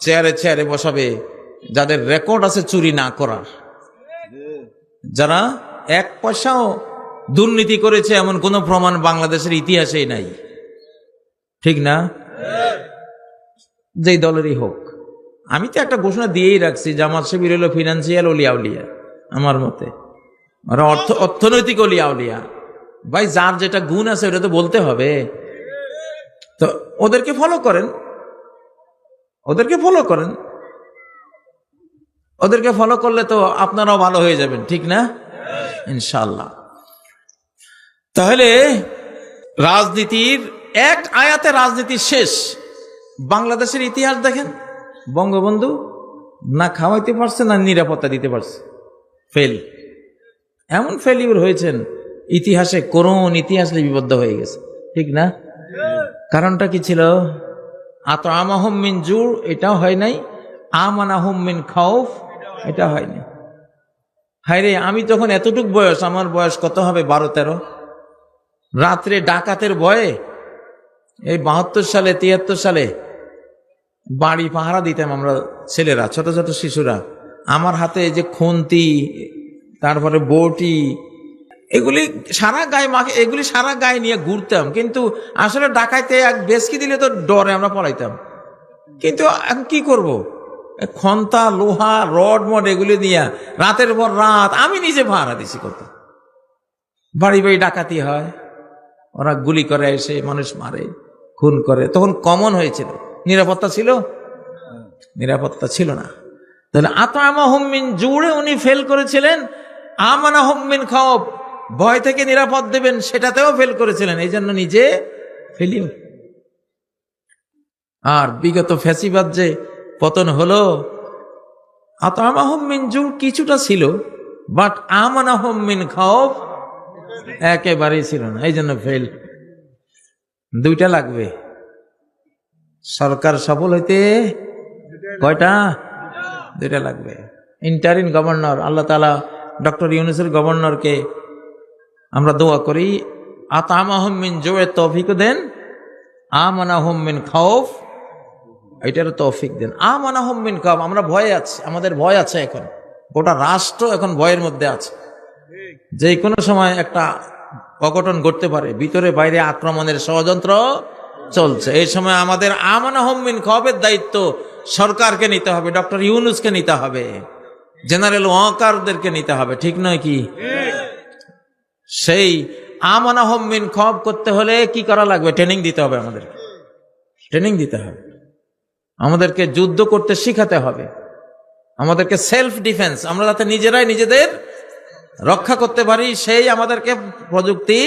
চেয়ারে চেয়ারে বসাবে যাদের রেকর্ড আছে চুরি না করার, যারা 1 পয়সাও দুর্নীতি করেছে এমন কোন প্রমাণ বাংলাদেশের ইতিহাসেই নাই, ঠিক না? যেই দলেরই হোক। আমি তো একটা ঘোষণা দিয়েই রাখছি, জামাত শিবির হলো ফিনান্সিয়াল ওলিয়া উলিয়া, আমার মতে ওরা অর্থনৈতিক ওলিয়া উলিয়া। ভাই, যার যেটা গুণ আছে ওটা তো বলতে হবে। তো ওদেরকে ফলো করেন, ওদেরকে ফলো করেন, ওদেরকে ফলো করলে তো আপনারাও ভালো হয়ে যাবেন, ঠিক না? ইনশাআল্লাহ। তাহলে রাজনীতির এক আয়াতে রাজনীতি শেষ। বাংলাদেশের ইতিহাস দেখেন, বঙ্গবন্ধু না খাওয়াইতে পারছে না নিরাপত্তা দিতে পারছে, ফেল। এমন ফেলিউর হয়েছেন ইতিহাসে, করুণ ইতিহাস লিপিবদ্ধ হয়ে গেছে, ঠিক না? কারণটা কি ছিল? আতআমাহুম মিন জু, এটাও হয় নাই, আমানাহুম মিন খাউফ, এটা হয়নি। হায়রে, আমি তখন এতটুক বয়স, আমার বয়স কত হবে, 12-13, রাত্রে ডাকাতের ভয়ে এই 72 সালে 73 সালে বাড়ি পাহারা দিতাম আমরা ছেলেরা, ছোট ছোট শিশুরা। আমার হাতে এই যে খুন্তি, তারপরে বটি, এগুলি সারা গায়ে মাখে, এগুলি সারা গায়ে নিয়ে ঘুরতাম। কিন্তু আসলে ডাকাইতে এক বেসকি দিলে তো ডরে আমরা পলাইতাম। কিন্তু এখন কি করব, খন্তা, লোহা, রড মড এগুলি নিয়ে রাতের পর রাত আমি নিজে পাহারা দিছি কত। বাড়ি বাড়ি ডাকাতি হয়, ওরা গুলি করে, এসে মানুষ মারে, খুন করে। তখন কমন হয়েছিল, নিরাপত্তা ছিল? নিরাপত্তা ছিল না। তাহলে আতআমাহুম মিন জুড়ে উনি ফেল করেছিলেন, আমানাহুম মিন খাউফ, ভয় থেকে নিরাপদ দেবেন, সেটাতেও ফেল করেছিলেন। এই জন্য নিজে ফেলিও। আর বিগত ফ্যাসিবাদ যে পতন হলো, আতআমাহুম মিন জু কিছুটা ছিল, বাট আমানাহুম মিন খাউফ একেবারেই ছিল না, এই জন্য ফেল। দুইটা লাগবে সরকার সফল হইতে, কয়টা? দুইটা লাগবে। ইন্টারিম গভর্নর আল্লাহ তাআলা ডক্টর ইউনূসের গভর্নরকে আমরা দোয়া করি আতামাহুম মিন জু'এ তৌফিক দেন, আমানাহুম মিন খাউফ এটার তৌফিক দেন। আমানাহুম মিন খাউফ, আমরা ভয়ে আছি, আমাদের ভয় আছে এখন, গোটা রাষ্ট্র এখন ভয়ের মধ্যে আছে, যে কোনো সময় একটা অঘটন ঘটতে পারে, ভিতরে বাইরে আক্রমণের ষড়যন্ত্র চলছে। এই সময় আমাদের আমানাহুম মিন খাউফের দায়িত্ব সরকারকে নিতে হবে, ডক্টর ইউনূসকে নিতে হবে, জেনারেল ওয়াকারদেরকে নিতে হবে, ঠিক নয় কি? সেই আমানাহুম মিন খাউফ করতে হলে কি করা লাগবে? ট্রেনিং দিতে হবে, আমাদেরকে ট্রেনিং দিতে হবে, আমাদেরকে যুদ্ধ করতে শিখাতে হবে, আমাদেরকে সেলফ ডিফেন্স, আমরা যাতে নিজেরাই নিজেদের রক্ষা করতে পারি সেই আমাদেরকে প্রযুক্তি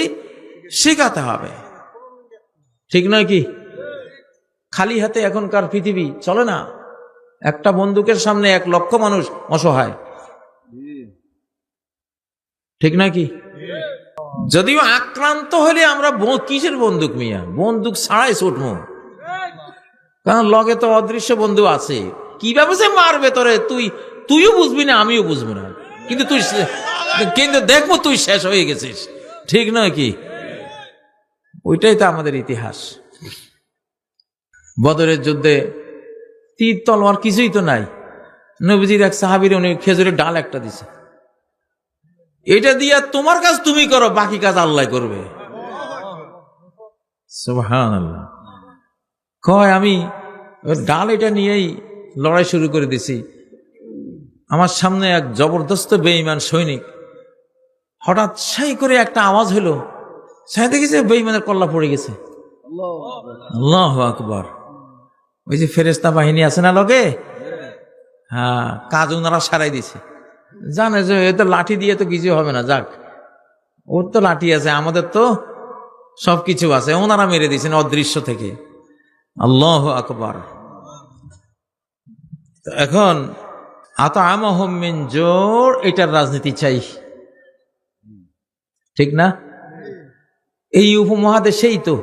শিখাতে হবে, ঠিক নয় কি? খালি হাতে এখনকার পৃথিবী চলে না, একটা বন্দুকের সামনে 1 লক্ষ মানুষ অসহায়, ঠিক নয় কি? যদিও আক্রান্ত হলে আমরা কিসের বন্দুক মিয়া, বন্দুক ছাড়াই ছুটবো, কারণ লগে তো অদৃশ্য বন্ধু আছে, কিভাবে সে মারবে তোরে তুইও বুঝবি না, আমিও বুঝবো না, কিন্তু দেখবো তুই শেষ হয়ে গেছিস, ঠিক নয় কি? ওইটাই তো আমাদের ইতিহাস। বদরের যুদ্ধে তীর তলোয়ার কিছুই তো নাই, নবীজির এক সাহাবীর উনি খেজুরের ডাল একটা দিছে, এটা দিয়া তোমার কাজ তুমি করো, বাকি কাজ আল্লাহ করবে। সুবহানাল্লাহ। কয় আমি ডাল এটা নিয়েই লড়াই শুরু করে দিছি, আমার সামনে এক জবরদস্ত বেঈমান সৈনিক, হঠাৎ সেই করে একটা আওয়াজ হলো, সাথে দেখেছে বেঈমানের কল্লা পড়ে গেছে। আল্লাহু আকবার। ওই যে ফেরেশতা বাহিনী আছে না লগে, হ্যাঁ, কাজ ওনারা সারাই দিছে, জানে যে এ তো লাঠি দিয়ে তো কিছু হবে না, যাক ওর তো লাঠি আছে, আমাদের তো সবকিছু আছে, ওনারা মেরে দিয়েছেন অদৃশ্য থেকে। আল্লাহু আকবার। এখন আতামাহুম মিন জুর, এটার রাজনীতি চাই, ঠিক না? এই উপমহাদেশেই তো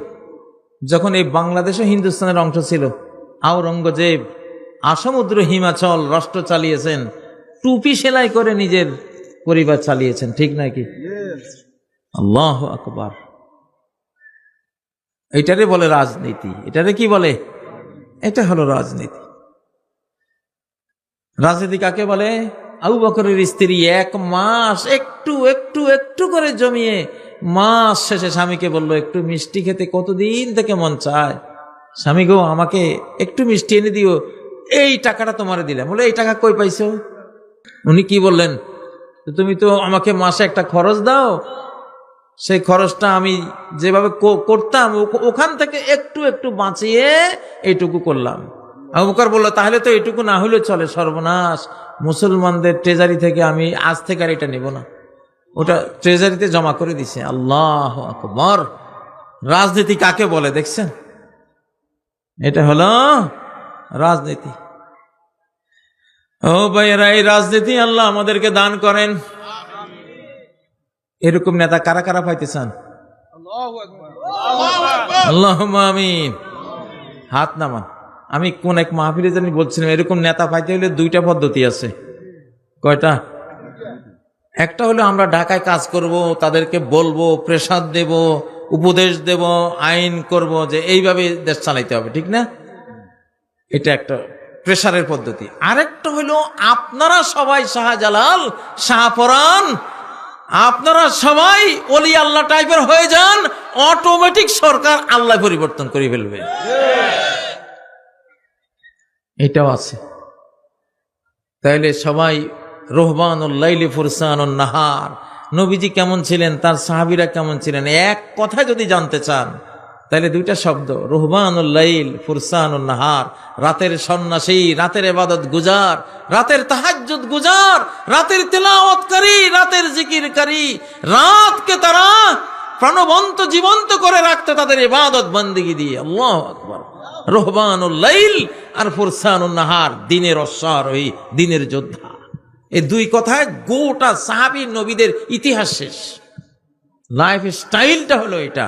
যখন এই বাংলাদেশও হিন্দুস্তানের অংশ ছিল, আওরঙ্গজেব আসমুদ্র হিমাচল রাষ্ট্র চালিয়েছেন, টুপি সেলাই করে নিজের পরিবার চালিয়েছেন, ঠিক নাকি? আল্লাহু আকবার। এটারে বলে রাজনীতি, এটারে কি বলে? এটা হলো রাজনীতি। রাজনীতি কাকে বলে? আবু বকরের স্ত্রী 1 মাস একটু একটু একটু করে জমিয়ে মাস শেষে স্বামীকে বলল, একটু মিষ্টি খেতে কতদিন থেকে মন চায়, স্বামী গো আমাকে একটু মিষ্টি এনে দিও, এই টাকাটা তোমারে দিলাম। বলে এই টাকা কই পাইছো? উনি কি বললেন, তুমি তো আমাকে মাসে একটা খরচ দাও, সেই খরচটা আমি যেভাবে করতাম ওখান থেকে একটু একটু বাঁচিয়ে এইটুকু করলাম। আবু বকর বলল, তাহলে তো এইটুকু না হলে চলে, সর্বনাশ, মুসলমানদের ট্রেজারি থেকে আমি আজ থেকে আর এটা নেব না, ওটা ট্রেজারিতে জমা করে দিছে। আল্লাহু আকবার। রাজনীতি কাকে বলে দেখছেন? এটা হলো রাজনীতি। ও ভাইয়েরা, এই রাজনীতি আল্লাহ আমাদেরকে দান করেন। এরকম নেতা কারা কারা পাইতে চান? আল্লাহুম্মা আমিন। হাত নামান। আমি কোন এক মাহফিলে জানি বলছিলাম, এরকম নেতা পাইতে হলে 2টা পদ্ধতি আছে। কয়টা? একটা হলো আমরা ঢাকায় কাজ করব, তাদেরকে বলবো, প্রেসার দেব, উপদেশ দেব, আইন করব যে এইভাবে দেশ চালাইতে হবে, ঠিক না? এটা একটা প্রেসারের পদ্ধতি। আরেকটা হলো আপনারা সবাই শাহজালাল, শাহপরান, আপনারা সবাই ওলি আল্লাহ টাইপের হয়ে যান, অটোমেটিক সরকার আল্লাহ পরিবর্তন করে ফেলবে। এটাও আছে। তাইলে সবাই রহবানুল লাইলি ফুরসানুন নাহার, নবীজি কেমন ছিলেন, তার সাহাবীরা কেমন ছিলেন, এক কথায় যদি জানতে চান তাহলে 2টা শব্দ, রহবানুল লাইল ফুরসানুন নাহার, রাতের সন্ন্যাসী, রাতের ইবাদত গুজার, রাতের তাহাজ্জুদ গুজার, রাতের তেলাওয়াতকারী, রাতের জিকিরকারী, রাতকে তারা প্রাণবন্ত জীবন্ত করে রাখতে তাদের ইবাদত বন্দেগী দিয়ে। আল্লাহু আকবার। রহবানুল লাইল আর ফুরসানুন নাহার, দিনের অশ্বারোহী, দিনের যোদ্ধা। এই দুই কথায় গোটা সাহাবী নবীদের ইতিহাস শেষ। লাইফ স্টাইলটা হলো এটা,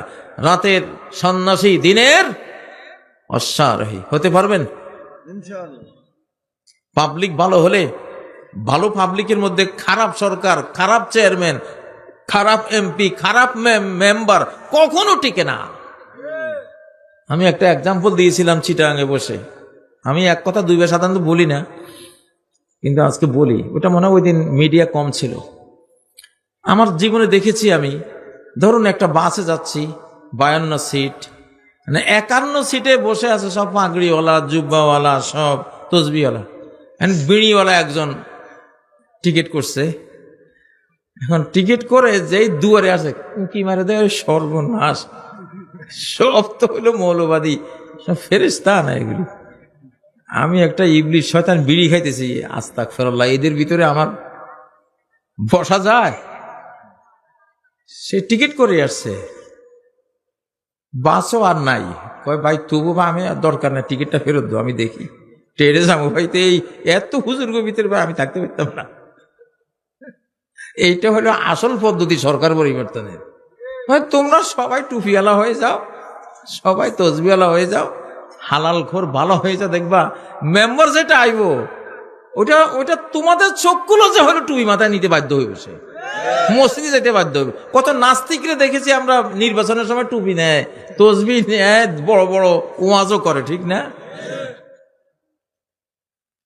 রাতের সন্ন্যাসী, দিনের অশ্বারোহী হতে পারবেন ইনশাআল্লাহ। পাবলিক ভালো হলে, ভালো পাবলিকের মধ্যে খারাপ সরকার, খারাপ চেয়ারম্যান, খারাপ এমপি, খারাপ মেম্বার কখনো টিকে না। আমি একটা এক্সাম্পল দিয়েছিলাম চিটাগাঙে বসে। আমি এক কথা দুইবার সাধারণত বলি না, কিন্তু আজকে বলি। ওটা মনে হয় ওই দিন মিডিয়া কম ছিল। আমার জীবনে দেখেছি আমি, ধরুন একটা বাসে যাচ্ছি, 52 সিট, মানে 51 সিটে বসে আছে সব পাগড়িওয়ালা, জুব্বাওয়ালা, সব তসবিওয়ালা, বিড়িওয়ালা একজন টিকিট করছে। এখন টিকিট করে যেই দুয়ারে আসে কি মারে দেয়, সর্বনাশ, সব তো হইলো মৌলবাদী, সব ফেরেশতা না এগুলি। আমি একটা ইবলিশ শয়তান বিড়ি খাইতেছি, আস্তাগফিরুল্লাহ, এদের ভিতরে আমার বসা যায়? সে টিকিট করে আসছে, বাসও আর নাই। কয় ভাই তবু বা আমি আর দরকার নাই, টিকিটটা ফেরত দাও, আমি দেখি ট্রেনে যাবো। ভাই তো এই এত হুজুরগো ভিতরে ভাই আমি থাকতে পারতাম না। এইটা হলো আসল পদ্ধতি সরকার পরিবর্তনের। তোমরা সবাই টুপিওয়ালা হয়ে যাও, সবাই তসবিওয়ালা হয়ে যাও, হালাল খোর ভালো হয়ে যাও, দেখবা মেম্বার যেটা আইব ওটা তোমাদের চোখগুলো যে হলো টুপি মাথায় নিতে বাধ্য হইবে, সে মসজিদে যেতে বাধ্য হবে। কত নাস্তিকরে দেখেছি আমরা নির্বাচনের সময় টুপি নেয়, তসবি নেয়, বড় বড় ওয়াজও করে, ঠিক না?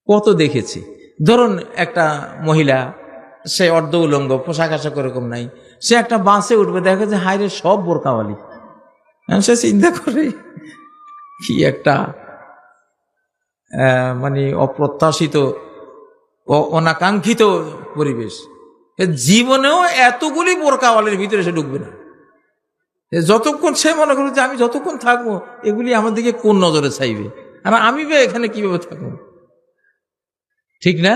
কত দেখেছি। ধরুন একটা মহিলা, সে অর্ধ উলঙ্গ, পোশাক আশাক এরকম নাই, সে একটা বাসে উঠবে, দেখে যে হাইরে সব বোরকাওয়ালি। সে চিন্তা করে কি একটা মানে অপ্রত্যাশিত, অনাকাঙ্ক্ষিত পরিবেশ। জীবনেও এতগুলি বোরকাওয়ালের ভিতরে সে ঢুকবে না। যতক্ষণ সে মনে করে যে আমি যতক্ষণ থাকবো এগুলি আমার দিকে কোন নজরে চাইবে, আর আমি বে এখানে কিভাবে থাকবো, ঠিক না?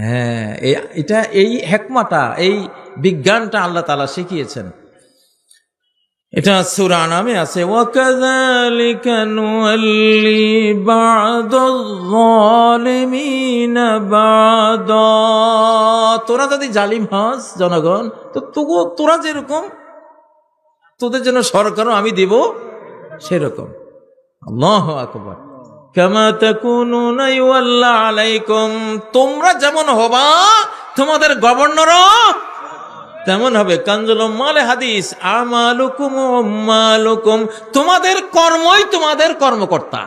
হ্যাঁ, এটা এই হিকমাটা, এই বিজ্ঞানটা আল্লাহ তাআলা শিখিয়েছেন। এটা সূরা আনামে আছে, ওয়াকাযালিকা নুওয়াল্লি বা'দায-যালিমিনা বা'দা। তোরা যদি জালিম হস জনগণ, তো তোরা যেরকম, তোদের জন্য সরকারও আমি দেব সেরকম। আল্লাহু আকবার। কামা তাকুনুনা ইউওয়াল্লা আলাইকুম, তোমরা যেমন হবা তোমাদের গভর্নরও তেমন হবে। কানজুল উম্মালে হাদিস, আমালুকুম উম্মালুকুম, তোমাদের কর্মই তোমাদের কর্মকর্তা,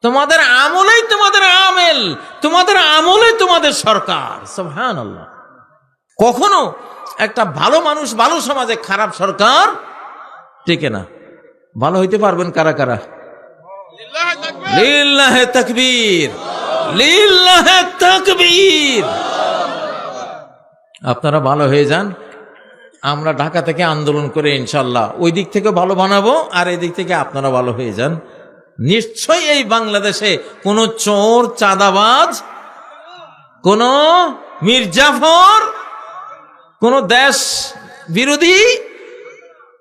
তোমাদের আমলই তোমাদের আমেল, তোমাদের আমলই তোমাদের সরকার। সুবহানাল্লাহ। কখনো একটা ভালো মানুষ, ভালো সমাজে খারাপ সরকার টিকে না। ভালো হইতে পারবেন কারা কারা? লিল্লাহে তাকবীর, লিল্লাহে তাকবীর। আপনারা ভালো হয়ে যান, আমরা ঢাকা থেকে আন্দোলন করে ইনশাল্লাহ ওই দিক থেকে ভালো বানাবো, আর এই দিক থেকে আপনারা ভালো হয়ে যান। নিশ্চয়ই এই বাংলাদেশে কোনো চোর, চাঁদাবাজ, কোন মির্জাফর, কোন দেশ বিরোধী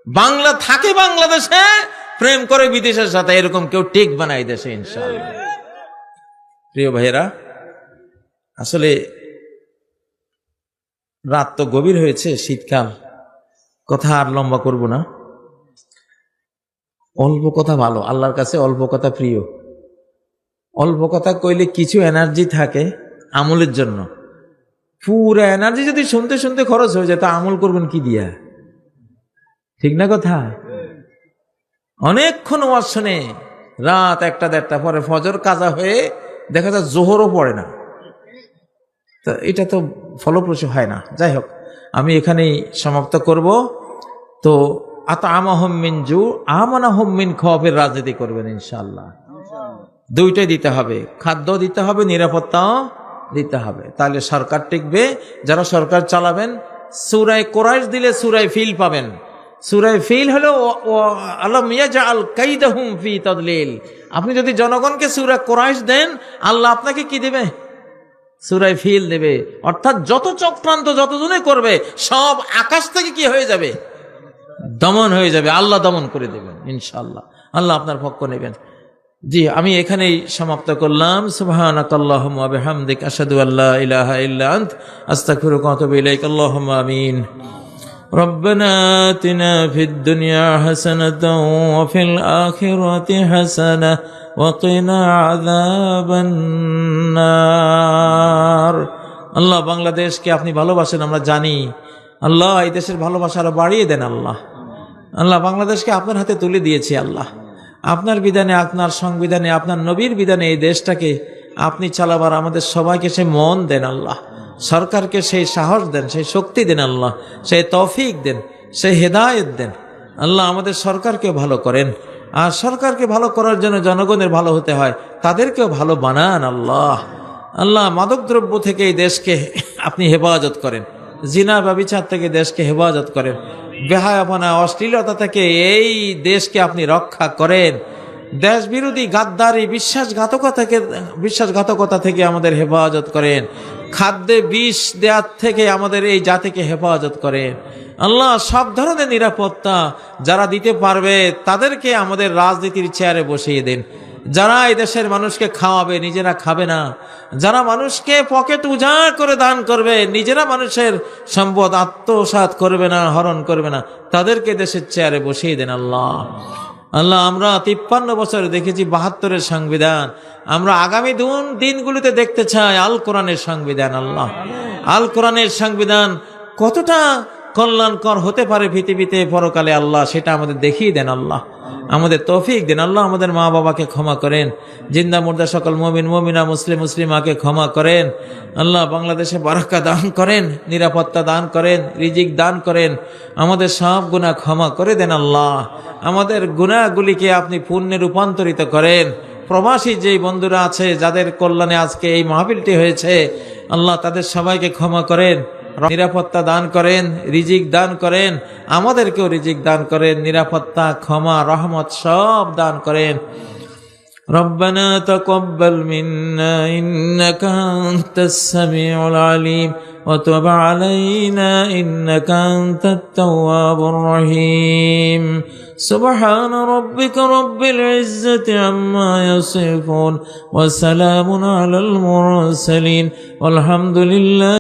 বাংলা থাকে বাংলাদেশে, প্রেম করে বিদেশের সাথে, এরকম কেউ টেক বানাই দেশে ইনশাআল্লাহ। প্রিয় ভাইয়েরা, আসলে রাত তো গভীর হয়েছে, শীতকাল, কথা আর লম্বা করব না। অল্প কথা ভালো, আল্লাহর কাছে অল্প কথা প্রিয়। অল্প কথা কইলে কিছু এনার্জি থাকে আমলের জন্য, পুরো এনার্জি যদি শুনতে শুনতে খরচ হয়ে যায়, তা আমল করবেন কি দিয়া? ঠিক না কথা? অনেকক্ষণ ওয়াজ শুনে রাত 1টা-1:30 পরে ফজর কাজা হয়ে দেখা যায় জোহরও পড়ে না, তো এটা তো ফলপ্রসূ হয় না। যাই হোক, আমি এখানেই সমাপ্ত করব। তো আতআমাহুম মিন জু আমানাহুম মিন খাওফের রাজনীতি করবেন ইনশাআল্লাহ। দুইটাই দিতে হবে, খাদ্য দিতে হবে, নিরাপত্তাও দিতে হবে, তাহলে সরকার টিকবে। যারা সরকার চালাবেন, সূরা কুরাইশ দিলে সূরা ফিল পাবেন। সূরা ফিল হলো আলাম ইয়াজআল কাইদাহুম ফি তাদলিল। আপনি যদি জনগণকে সূরা কুরাইশ দেন, আল্লাহ আপনাকে কি দেবে? সূরা ফিল দেবে। অর্থাৎ যত চক্রান্ত যতজনে করবে, সব আকাশ থেকে কি হয়ে যাবে? দমন হয়ে যাবে। আল্লাহ দমন করে দেবেন ইনশাআল্লাহ। আল্লাহ আপনার পক্ষ নেবেন। জি, আমি এখানেই সমাপ্ত করলাম। সুবহানাকাল্লাহুম্মা ওয়া বিহামদিক আশহাদু আল্লা ইলাহা ইল্লা আনত আস্তাগফিরুকা ওয়া আতুবু ইলাইক। আল্লাহুম্মা আমিন। ربنا آتنا في الدنيا حسنة وفي الآخرة حسنة وقنا عذاب النار। আল্লাহ, বাংলাদেশকে আপনি ভালোবাসেন আমরা জানি। আল্লাহ, এই দেশের ভালোবাসা আরো বাড়িয়ে দেন। আল্লাহ, বাংলাদেশকে আপনার হাতে তুলে দিয়েছি। আল্লাহ, আপনার বিধানে, আপনার সংবিধানে, আপনার নবীর বিধানে এই দেশটাকে আপনি চালাবার আমাদের সবাইকে সে মন দেন। আল্লাহ, সরকারকে সেই সাহস দেন, সেই শক্তি দেন। আল্লাহ, সেই তৌফিক দেন, সেই হেদায়েত দেন। আল্লাহ, আমাদের সরকারকে ভালো করেন, আর সরকারকে ভালো করার জন্য জনগণের ভালো হতে হয়, তাদেরকেও ভালো বানান। আল্লাহ, মাদকদ্রব্য থেকে এই দেশকে আপনি হেফাজত করেন, জিনা ব্যভিচার থেকে দেশকে হেফাজত করেন, বেহায়াপনা অশ্লীলতা থেকে এই দেশকে আপনি রক্ষা করেন, দেশ বিরোধী গাদ্দারি বিশ্বাসঘাতকতা থেকে আমাদের হেফাজত করেন, খাদ্যে বিষ দেওয়ার থেকে আমাদের এই জাতিকে হেফাজত করেন। আল্লাহ, সব ধরনের নিরাপত্তা যারা দিতে পারবে তাদেরকে আমাদের রাজনীতির চেয়ারে বসিয়ে দেন। যারা এই দেশের মানুষকে খাওয়াবে, নিজেরা খাবে না, যারা মানুষকে পকেট উজাড় করে দান করবে, নিজেরা মানুষের সম্পদ আত্মসাৎ করবে না, হরণ করবে না, তাদেরকে দেশের চেয়ারে বসিয়ে দেন। আল্লাহ, আমরা 53 বছর দেখেছি 72-এর সংবিধান, আমরা আগামী দিনগুলোতে দেখতে চাই আল কোরআনের সংবিধান। আল্লাহ, আল কোরআনের সংবিধান কতটা কল্যাণকর হতে পারে পৃথিবীতে পরকালে, আল্লাহ সেটা আমাদের দেখিয়ে দেন। আল্লাহ, আমাদের তৌফিক দেন। আল্লাহ, আমাদের মা বাবাকে ক্ষমা করেন, জিন্দা মুর্দা সকল মুমিন মুমিনা মুসলিমাকে ক্ষমা করেন। আল্লাহ, বাংলাদেশে বারাকা দান করেন, নিরাপত্তা দান করেন, রিজিক দান করেন, আমাদের সব গুনাহ ক্ষমা করে দেন। আল্লাহ, আমাদের গুনাহগুলিকে আপনি পুণ্যে রূপান্তরিত করেন। প্রবাসী যেই বন্ধুরা আছে যাদের কল্যাণে আজকে এই মাহফিলটি হয়েছে, আল্লাহ তাদের সবাইকে ক্ষমা করেন, নিরাপত্তা দান করেন, রিজিক দান করেন, আমাদেরকেও রিজিক দান করেন, নিরাপত্তা, ক্ষমা, রহমত সব দান করেন। ربنا تقبل منا إنك أنت السميع العليم وتب علينا إنك أنت التواب الرحيم سبحان ربك رب العزة عما يصفون وسلام على المرسلين والحمد لله